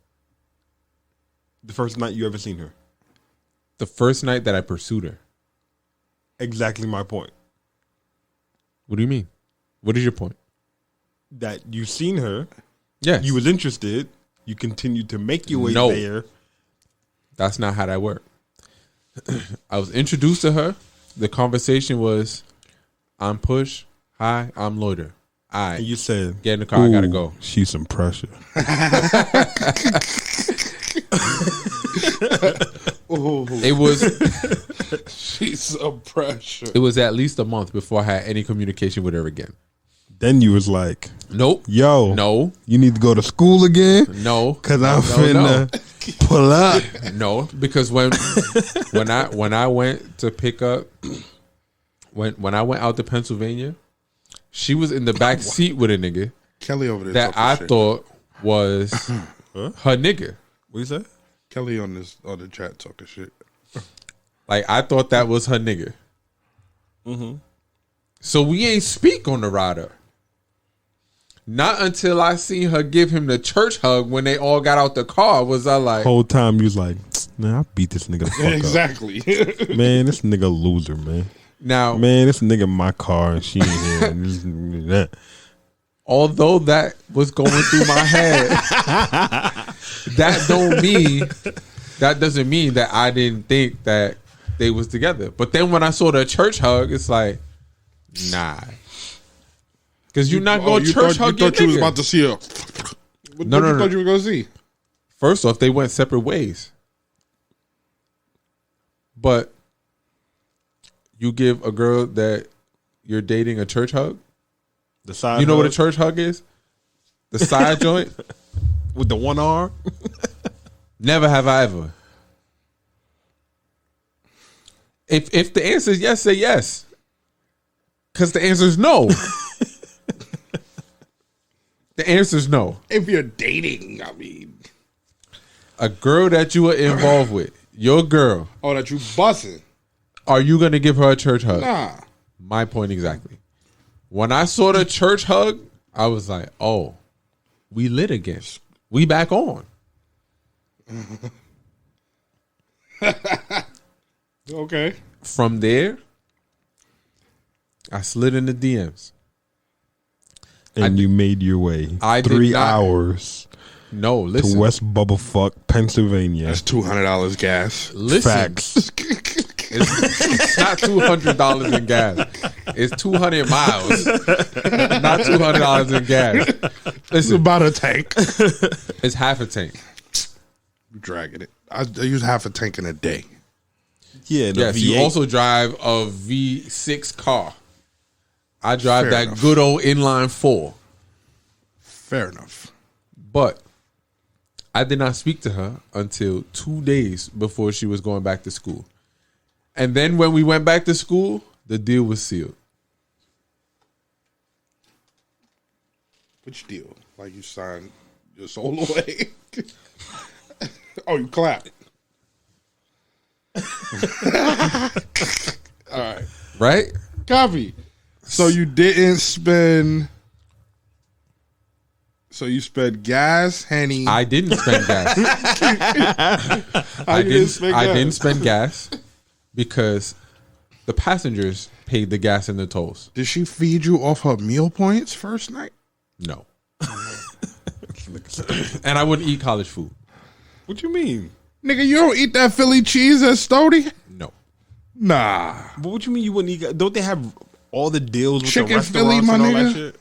The first night you ever seen her. The first night that I pursued her. Exactly my point. What do you mean? What is your point? That you seen her, Yes, you was interested, you continued to make your way No. there. That's not how that worked. I was introduced to her. The conversation was, I'm Push. Hi, I'm Loader. all And right, you said, get in the car, I gotta "Ooh, go. She's some pressure. It was She's some pressure. it was at least a month before I had any communication with her again. Then you was like, Nope. yo, No. you need to go to school again? No. Because I'm No. finna pull up. No, because when I went to pick up when I went out to Pennsylvania, she was in the back seat with a nigga Kelly over there. that talking I shit. thought was her nigga. What you say? Kelly on the chat talking shit. Like I thought that was her nigga. So we ain't speak on the ride up. Not until I seen her give him the church hug when they all got out the car was I like, Whole time you was like, man, I beat this nigga the fuck Exactly. up. Man, this nigga a loser, man. now Man, this nigga in my car and she ain't here. And this- although that was going through my head, that doesn't mean that I didn't think that they was together. But then when I saw the church hug, it's like, nah. Because you're not going to church hug your You thought you was nigga. about to see her. No. You thought you were going to see? First off, they went separate ways. But you give a girl that you're dating a church hug? The side You know what a hug church hug is? The side joint? with the one arm? Never have I ever. If the answer is yes, say yes. Because the answer is no. The answer is no. If you're dating, I mean. A girl that you are involved with, your girl, Oh, that you bussing. are you going to give her a church hug? Nah. My point exactly. When I saw the church hug, I was like, oh, we lit again. We back on. Okay. From there, I slid in the DMs. And you made your way I did 3 not. hours No, to listen. West Bubblefuck, Pennsylvania. That's $200 gas. Listen. Facts. It's not $200 in gas. It's 200 miles. Not $200 in gas. It's Listen, about a tank. it's half a tank. You dragging it. I use half a tank in a day. Yeah, the Yes, V8. you also drive a V6 car. I drive Fair that enough. good old inline 4. Fair enough. But I did not speak to her until 2 days before she was going back to school. And then when we went back to school, the deal was sealed. Which deal? Like you signed your soul away? Oh, you clapped. All right. Right? Copy. So you didn't spend. So you spent gas, Henny. I didn't spend gas. I didn't spend gas because the passengers paid the gas and the tolls. Did she feed you off her meal points first night? No. And I wouldn't eat college food. What you mean? Nigga, you don't eat that Philly cheese at Stody? No. Nah. But what you mean you wouldn't eat? Don't they have all the deals with Chicken the restaurants Philly, my and all that nigga? shit?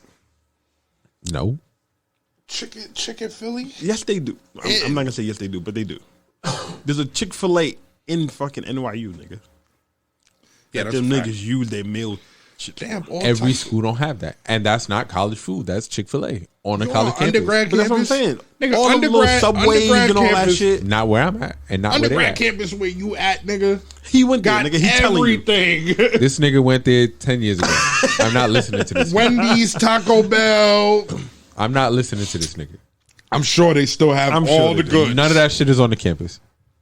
No. Chicken Philly? Yes, they do. I'm not gonna say yes, they do, but they do. There's a Chick-fil-A in fucking NYU, nigga. Yeah, That that's them a fact. niggas use their meal. Shit. Damn, all Every types. school don't have that. And that's not college food. That's Chick-fil-A on a You college on campus. undergrad But that's what I'm campus? saying. Nigga, all them little undergrad- subways undergrad and all that campus- shit. Not where I'm at and not where Undergrad they're at. campus where you at, nigga. He went there, Got nigga. He telling you. everything. This nigga went there 10 years ago. I'm not listening to this. Wendy's, Taco Bell. I'm not listening to this nigga. I'm sure they still have I'm sure all they the do. goods. None of that shit is on the campus.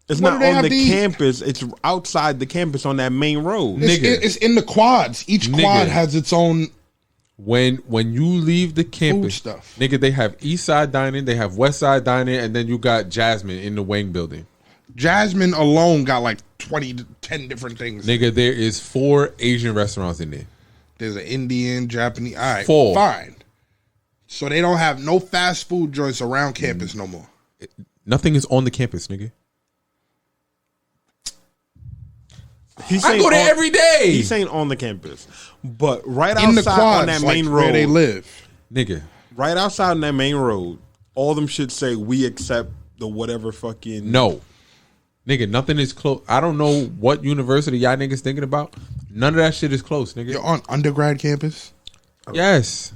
It's What not do they on have the to eat? campus. It's outside the campus on that main road. It's, Nigga. it's in the quads. Each Nigga. quad has its own. When you leave the campus, stuff. nigga, they have East Side Dining, they have West Side Dining, and then you got Jasmine in the Wang building. Jasmine alone got like 10 different things. Nigga, there is 4 Asian restaurants in there. There's an Indian, Japanese. All right, 4. fine. So they don't have no fast food joints around campus no more. Nothing is on the campus, nigga. He's I saying go there on- every day. He's saying on the campus, but right In the outside quads, on that like main where road, they live. nigga. Right outside on that main road, all them shit say we accept the whatever fucking. No, nigga, nothing is close. I don't know what university y'all niggas thinking about. None of that shit is close, nigga. You're on undergrad campus. Yes.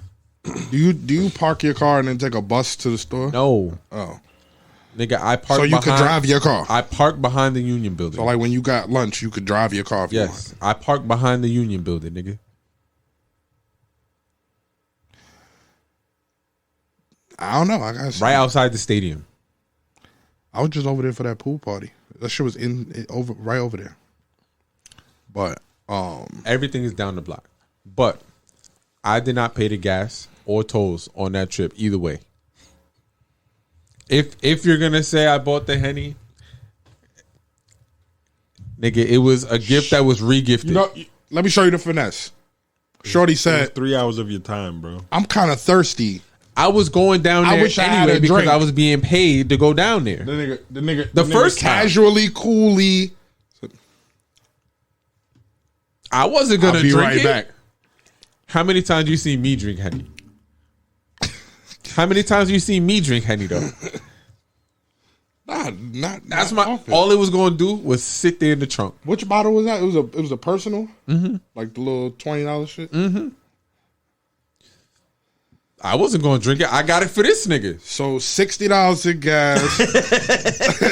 Do you park your car and then take a bus to the store? No. Oh, Nigga, I park. so you could drive your car. I park behind the Union Building. So like when you got lunch, you could drive your car if you want. Yes, I park behind the Union Building, nigga. I don't know. I got Right outside the stadium. I was just over there for that pool party. That shit was right over there. But Everything is down the block. But I did not pay the gas or tolls on that trip either way. If you're gonna say I bought the Henny, nigga, it was a gift that was regifted. you know, let me show you the finesse. Shorty It was said, 3 hours of your time, bro. "I'm kind of thirsty." I was going down I there wish I had anyway a because drink. I was being paid to go down there. The nigga, The first time. casually, coolly. I wasn't gonna I'll be drink right it. back. How many times you see me drink Henny? How many times you see me drink Henny though? Not. That's not my. often. All it was going to do was sit there in the trunk. Which bottle was that? It was a personal, like the little $20 shit. I wasn't going to drink it. I got it for this nigga. So $60 in gas,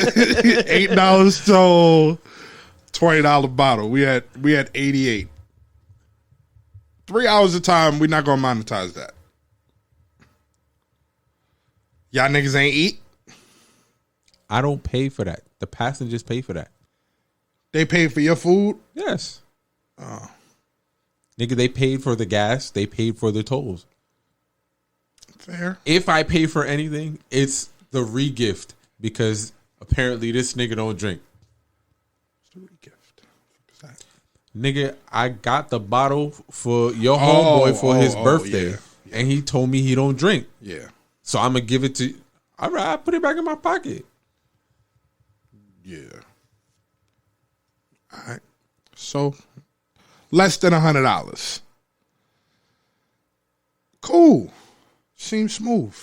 $8 toll, $20 bottle. We had 88. 3 hours of time. We're not gonna monetize that. Y'all niggas ain't eat. I don't pay for that. The passengers pay for that. They paid for your food. Yes. Nigga, they paid for the gas. They paid for the tolls. Fair. If I pay for anything, it's the regift because apparently this nigga don't drink. Gift. What's that? Nigga, I got the bottle for your homeboy for his birthday, yeah. and he told me he don't drink. Yeah. So I'm gonna give it to. All right, I put it back in my pocket. Yeah. All right. So less than $100. Cool. Seems smooth.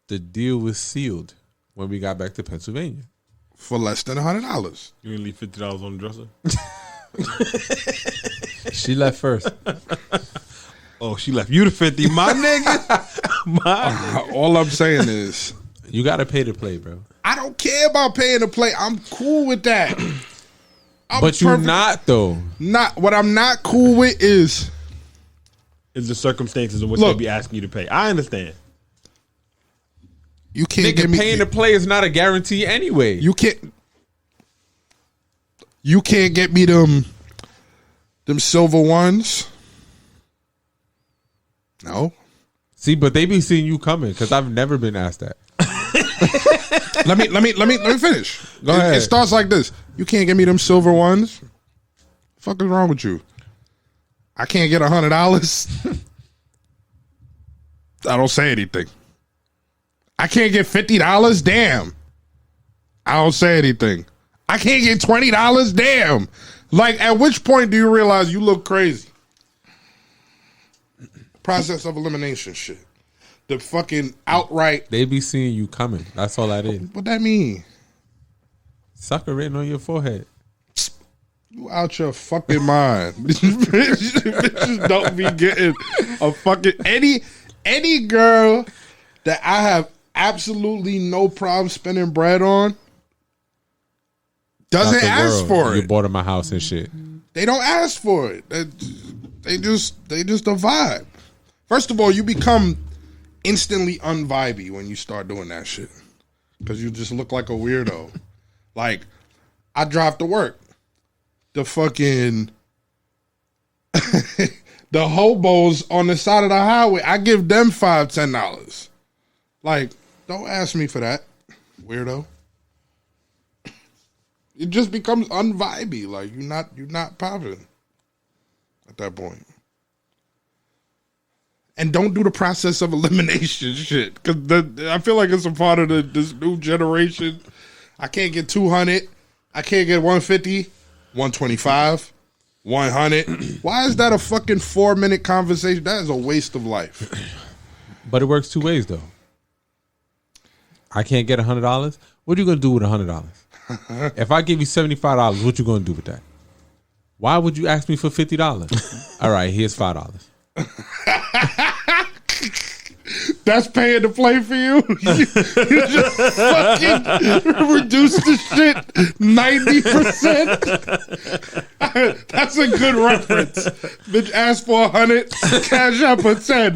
The deal was sealed when we got back to Pennsylvania. For less than $100. You gonna leave $50 on the dresser? She left first. Oh, she left you the 50, my nigga. All I'm saying is, You gotta pay to play, bro. I don't care about paying to play. I'm cool with that. But you're not though. Not what I'm not cool with is It's the circumstances in which Look. they be asking you to pay. I understand. you can't Nigga, give me paying to play is not a guarantee anyway. you can't get me them silver ones. No. See, but they be seeing you coming because I've never been asked that. Let me finish. Go ahead. It starts like this. You can't give me them silver ones. Fuck is wrong with you? I can't get $100. I don't say anything. I can't get $50. Damn. I don't say anything. I can't get $20. Damn. Like, at which point do you realize you look crazy? Process of elimination shit. The fucking outright. They be seeing you coming. That's all that is. What that mean? Sucker written on your forehead. You out your fucking mind. Bitches don't be getting a fucking any girl that I have absolutely no problem spending bread on doesn't Not the ask world. for You it. bought in my house and shit. They don't ask for it. They just a vibe. First of all, you become instantly unvibey when you start doing that shit because you just look like a weirdo. Like, I drive to work. The fucking the hobos on the side of the highway, I give them $5-10. Like, don't ask me for that, weirdo. It just becomes unvibey. Like, you're not popping at that point. And don't do the process of elimination shit, because I feel like it's a part of this new generation. I can't get 200. I can't get 150, 125, 100. Why is that a fucking 4-minute conversation? That is a waste of life. But it works two ways though. I can't get $100. What are you gonna do with $100? If I give you $75, what you gonna do with that? Why would you ask me for $50? All right, here's $5. That's paying to play for you. You just fucking reduce the shit 90%. That's a good reference. Bitch, ask for 100, cash up a 10.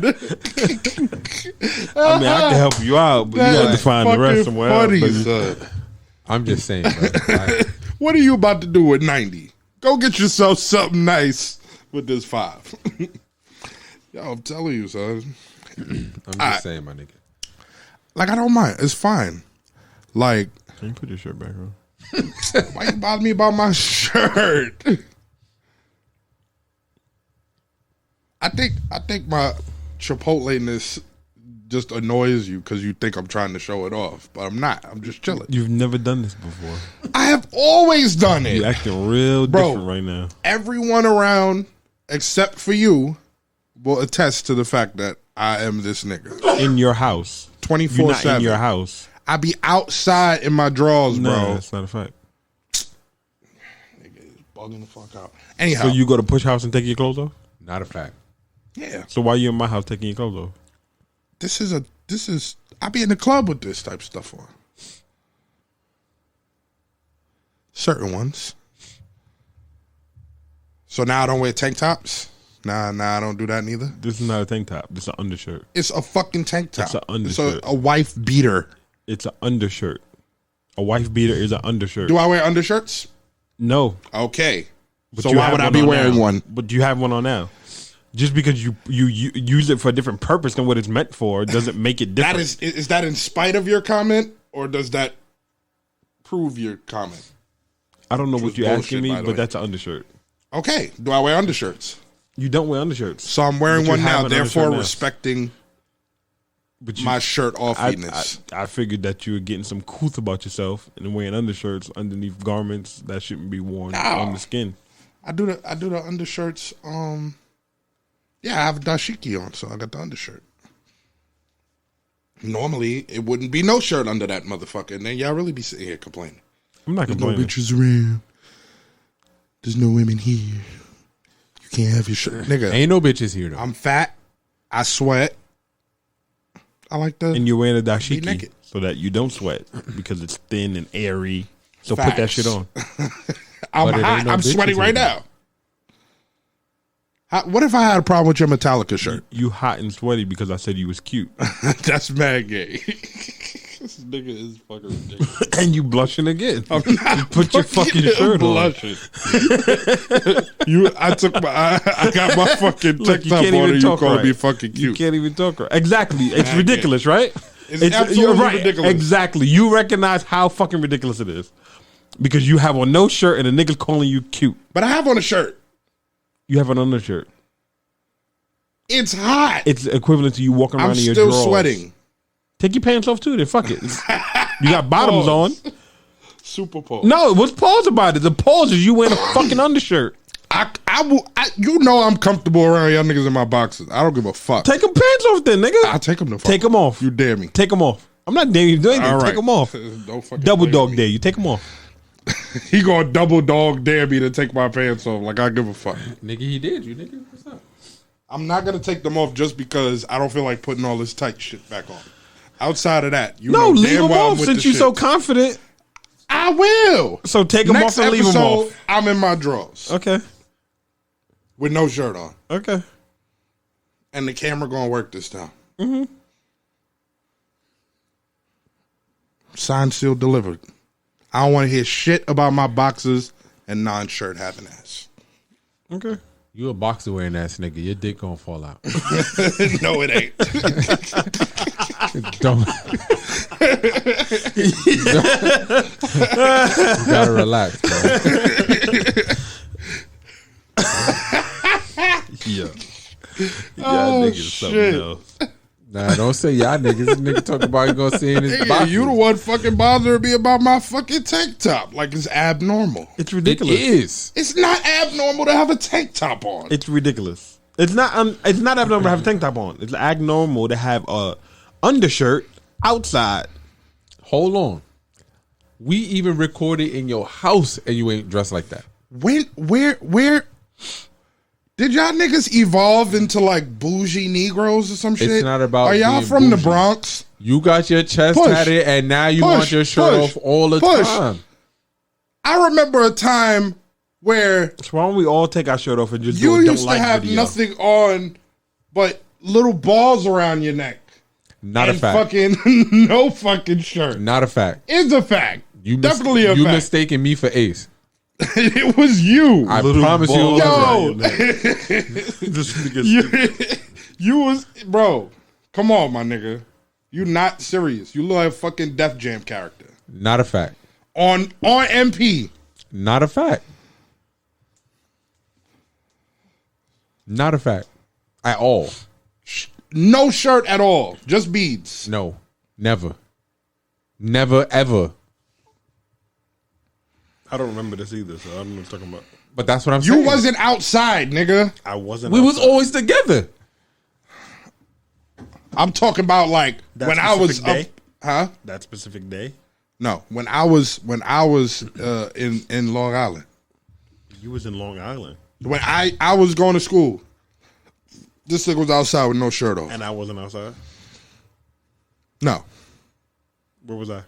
I mean, I can help you out, but you got to find the rest somewhere funny, else. son. I'm just saying, bro. Like, What are you about to do with 90? Go get yourself something nice with this 5. Yo, I'm telling you, son. I'm just saying, my nigga. Like, I don't mind. It's fine. Like, Can you put your shirt back on? why you bother me about my shirt? I think my Chipotle-ness just annoys you because you think I'm trying to show it off, but I'm not. I'm just chilling. You've never done this before. I have always done it. You acting real Bro. different right now. Everyone around, except for you, will attest to the fact that I am this nigga. In your house. You're not 24/7. in your house. I be outside in my drawers, No, bro. that's not a fact. Nigga is bugging the fuck out. Anyhow, So you go to Push House and take your clothes off? Not a fact. yeah. So why you in my house taking your clothes off? This is I be in the club with this type of stuff on. Certain ones. So now I don't wear tank tops? Nah, I don't do that neither. This is not a tank top. This is an undershirt. It's a fucking tank top. It's a undershirt. a wife beater. It's an undershirt. A wife beater is an undershirt. Do I wear undershirts? No. Okay. But So you why have would I one be on wearing now. one? But you have one on now. Just because you use it for a different purpose than what it's meant for doesn't make it different. That is that in spite of your comment, or does that prove your comment? I don't know Which what was you're bullshit, asking me, by the but way. that's an undershirt. Okay. Do I wear undershirts? You don't wear undershirts. So I'm wearing But you one have now, an therefore undershirt now. respecting But you, my shirt I offiness. figured that you were getting some couth about yourself and wearing undershirts underneath garments that shouldn't be worn on the skin. I do the undershirts. Yeah, I have a dashiki on, so I got the undershirt. Normally, it wouldn't be no shirt under that motherfucker, and then y'all really be sitting here complaining. I'm not No complaining. bitches around. There's no women here. You can't have your shirt, nigga. Ain't no bitches here though. I'm fat. I sweat. I like the. And you're wearing a Be dashiki naked. so that you don't sweat because it's thin and airy. So put that Facts. shit on. I'm But it hot. ain't no I'm bitches sweating here, right though. now. What if I had a problem with your Metallica shirt? You hot and sweaty because I said you was cute. That's mad gay. This nigga is fucking ridiculous. And you blushing again. I'm not You put your fucking shirt on. blushing. I got my fucking Look, you TikTok can't on even and you talk call right. me fucking You cute. can't even talk right. Exactly. It's Mad ridiculous, right? It's absolutely ridiculous. Exactly. You recognize how fucking ridiculous it is. Because you have on no shirt and a nigga calling you cute. But I have on a shirt. You have an undershirt. It's hot. It's equivalent to you walking around I'm in your still drawers. sweating. Take your pants off too, then fuck it. You got bottoms on. Super pause. No, what's pause about it? The pause is you wearing a fucking undershirt. You know I'm comfortable around y'all niggas in my boxes. I don't give a fuck. Take them pants off then, nigga. I'll take them to fuck. Take them off. You dare me. Take them off. I'm not daring you to do anything. All right. Take them off. Don't fucking Double play dog with me. dare you. Take them off. He gonna double dog dare me to take my pants off. Like I give a fuck. Nigga, he did. You nigga, what's up? I'm not gonna take them off just because I don't feel like putting all this tight shit back on. Outside of that, you No, know leave damn them well I'm off with since the you're so shit. confident. I will. So take them Next off and leave them episode, off. I'm in my drawers Okay. with no shirt on, Okay. and the camera gonna work this time. Signed, sealed, delivered. I don't want to hear shit about my boxes and non-shirt having ass. Okay. You a boxer wearing ass nigga. Your dick gonna fall out. No, it ain't. Don't. You gotta relax, bro. Yeah. Oh, niggas shit. something else. Nah, don't say y'all niggas. This nigga talking about he gonna see in his Nigga, boxes. you the one fucking bothering me about my fucking tank top. Like it's abnormal. It's It ridiculous. is. It's not abnormal to have a tank top on. It's ridiculous. It's not abnormal to have a tank top on. It's abnormal to have a undershirt outside. Hold on. We even recorded in your house and you ain't dressed like that. Where did y'all niggas evolve into like bougie Negroes or some shit? not about Are y'all being from the bougie. Bronx? You got your chest Push. tatted and now you Push. want your shirt Push. off all the Push. time. I remember a time where So why don't we all take our shirt off and just do you a don't used to like have video? nothing on but little balls around your neck. Not a and fact. fucking no fucking shirt. Not a fact. It's a fact. You Definitely a you fact. mistaken me for Ace. It was you. I Little promise you. It balls wasn't. around Yo. your neck. This nigga you, you was bro. Come on, my nigga. You not serious. You look like a fucking Def Jam character Not a fact. on MP. Not a fact. Not a fact. At all. No shirt at all. Just beads. No. Never. Never ever. I don't remember this either, so I don't know what you're talking about. But that's what I'm You saying. wasn't outside, nigga. I wasn't. We was outside. always together. I'm talking about like That when I was specific day? huh? that specific day. No, when I was in Long Island. You was in Long Island, When I was going to school. This nigga was outside with no shirt on. and I wasn't outside. No, Where was I?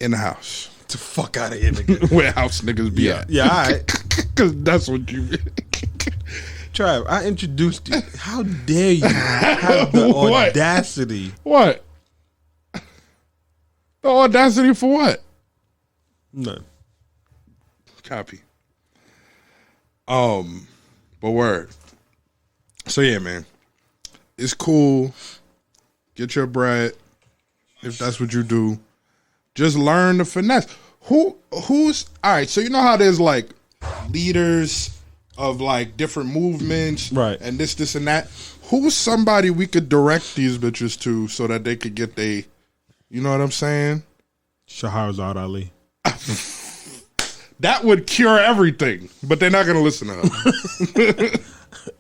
in the house. Get the fuck out of here, nigga. Where house niggas be at. Yeah, all right. Cause that's what you Trav, I introduced you. How dare you have the What? audacity? What? The audacity for what? None. Copy. But word. So yeah, man. It's cool. Get your bread. If that's what you do. Just learn the finesse. Who's all right, so you know how there's like leaders of like different movements, Right. and this and that. Who's somebody we could direct these bitches to so that they could get you know what I'm saying? Shahrazad Ali. That would cure everything, but they're not gonna listen to her.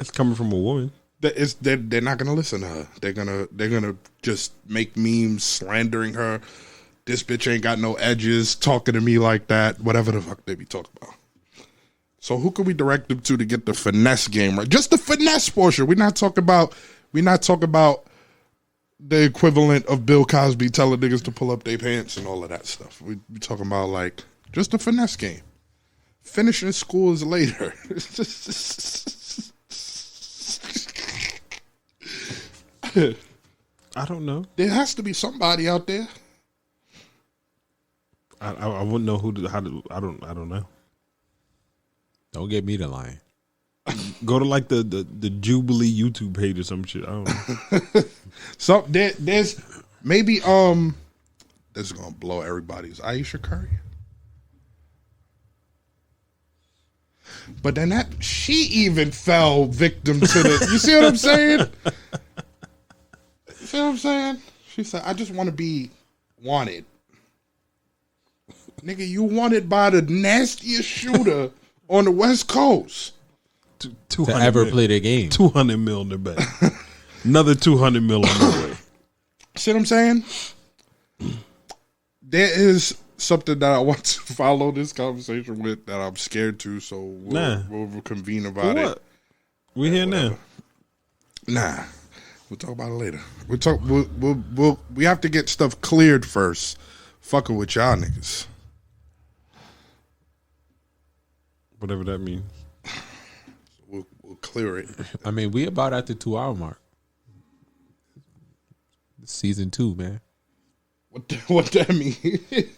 It's coming from a woman. They're not gonna listen to her. They're gonna just make memes slandering her. This bitch ain't got no edges, talking to me like that. Whatever the fuck they be talking about. So who could we direct them to get the finesse game right? Just the finesse portion. We're not talking about the equivalent of Bill Cosby telling niggas to pull up their pants and all of that stuff. We talking about like just the finesse game. Finishing school is later. I don't know. There has to be somebody out there. I wouldn't know how to. I don't know. Don't get me to lying. Go to like the Jubilee YouTube page or some shit. I don't know. So there's maybe this is gonna blow everybody's Aisha Curry. But then she even fell victim to the you see what I'm saying? You see what I'm saying? She said, I just want to be wanted. Nigga, you wanted by the nastiest shooter on the West Coast. To 200 ever mil. play the game. 200 mil in the bank. Another 200 mil on the way. See what I'm saying? There is something that I want to follow this conversation with that I'm scared to, so we'll reconvene about it. We here now. Nah, we'll talk about it later. We have to get stuff cleared first. Fucking with y'all niggas. Whatever that means. We'll clear it. I mean, we about at the 2 hour mark. Season 2, man. What that mean?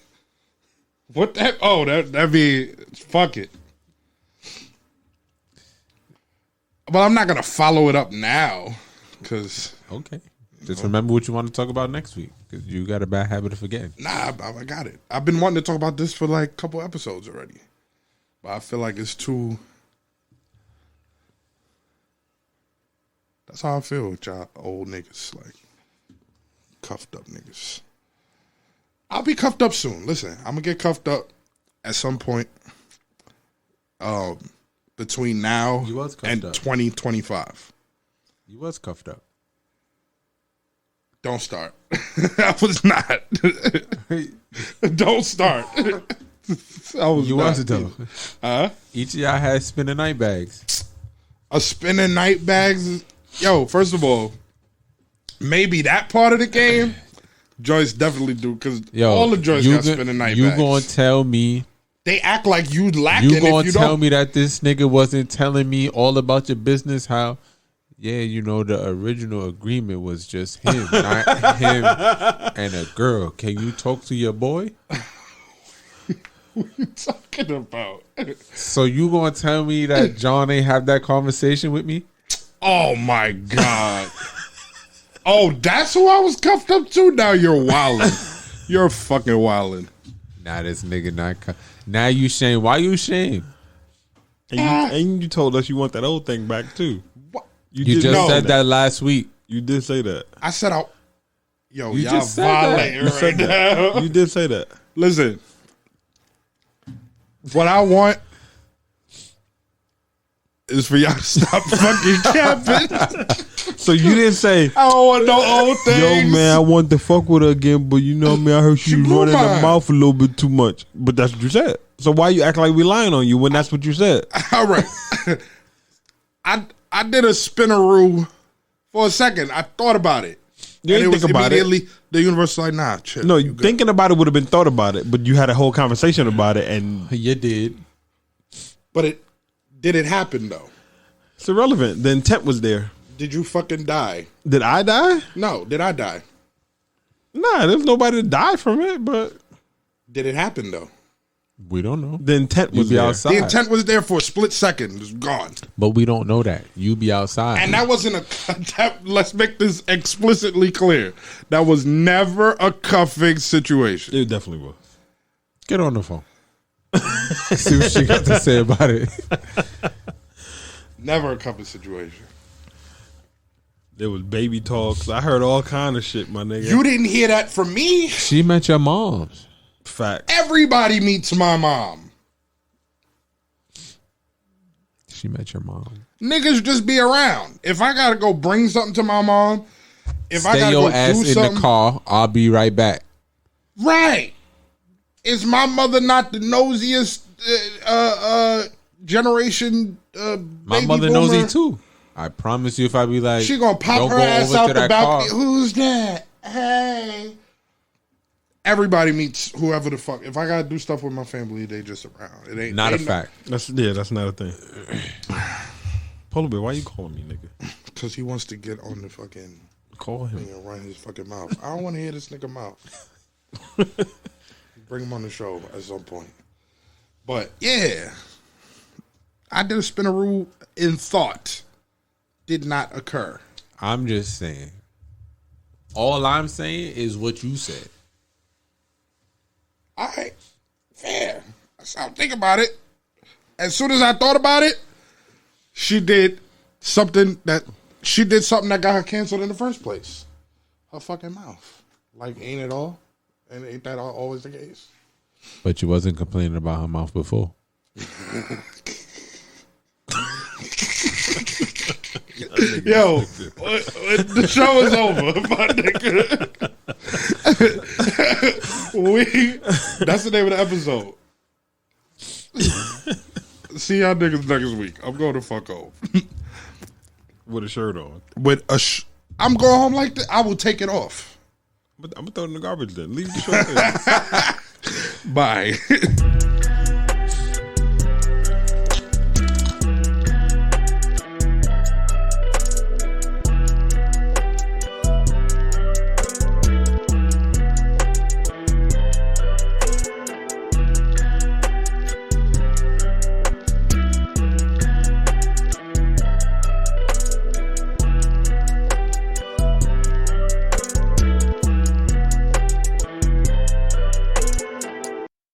What that? Oh, that be fuck it. But I'm not gonna follow it up now because Okay. Just remember what you want to talk about next week, because you got a bad habit of forgetting. nah, I got it. I've been wanting to talk about this for like a couple episodes already, but I feel like it's too. That's how I feel with y'all old niggas, like cuffed up niggas. I'll be cuffed up soon. Listen, I'm gonna get cuffed up at some point between now You was cuffed and up. 2025. You was cuffed up. Don't start. I was not. Don't start. I was You not. was though. Each of y'all had spinning night bags. A spinning night bags. Yo, first of all, maybe that part of the game, Joyce definitely do because Yo, all the Joyce got spinning night bags. You gonna tell me? They act like you lacking. You gonna if you tell don't. me that this nigga wasn't telling me all about your business? How? Yeah, you know the original agreement was just him, not him and a girl. Can you talk to your boy? What are you talking about? So you gonna tell me that John ain't have that conversation with me? Oh my god. Oh, that's who I was cuffed up to? Now you're wildin'. You're fucking wildin'. Nah, this nigga not. Now you shame. Why you shame? And you told us you want that old thing back too. What? You did just know said that last week. You did say that. I said yo, You y'all just said that. violating You right said that. now. You did say that. Listen, what I want is for y'all to stop fucking capping. So you didn't say, I don't want no old things. yo, man, I want to fuck with her again, but you know what I mean? I heard She you blew running mine. the mouth a little bit too much. But that's what you said. So why you act like we lying on you when that's what you said? All right. I did a spinneroo for a second. I thought about it. You And didn't it was think about it. immediately the universe was like, nah, chill. No, you good. thinking about it would have been thought about it, but you had a whole conversation about it, and You did. But did it happen though? it's irrelevant. The intent was there. Did you fucking die? Did I die? No. Did I die? Nah, there's nobody to die from it, but Did it happen though? We don't know. the intent You was be there. outside, The intent was there for a split second. It's gone. but we don't know that. You be outside, And that wasn't let's make this explicitly clear. That was never a cuffing situation. It definitely was. get on the phone. See what she got to say about it. Never a cuffing situation. There was baby talks. I heard all kind of shit, my nigga. You didn't hear that from me? She met your mom's. Fact. Everybody meets my mom. She met your mom. Niggas just be around. If I gotta go bring something to my mom, if I Stay gotta your go ass do in something, the car. I'll be right back. right? Is my mother not the nosiest generation? My baby mother boomer? nosy too. I promise you, if I be like, She gonna pop don't her go ass over out to the that balcony. car. Who's that? Hey. Everybody meets whoever the fuck. If I gotta do stuff with my family, they just around. It ain't Not a they fact. That's not a thing. Polar Bear, why you calling me, nigga? Because he wants to get on the fucking Call him. thing and run his fucking mouth. I don't want to hear this nigga mouth. Bring him on the show at some point. But yeah, I did a spinneroo in thought. Did not occur. I'm just saying. All I'm saying is what you said. All right, fair. That's how I think about it. As soon as I thought about it, she did something that got her canceled in the first place. Her fucking mouth. Like, ain't it all? And ain't that always the case? But you wasn't complaining about her mouth before. Yo, the show is over, my nigga. That's the name of the episode. See y'all niggas next week. I'm going to fuck off. With a shirt on. With I'm going home like that. I will take it off. But I'm gonna throw it in the garbage then. Leave the shirt there. Bye.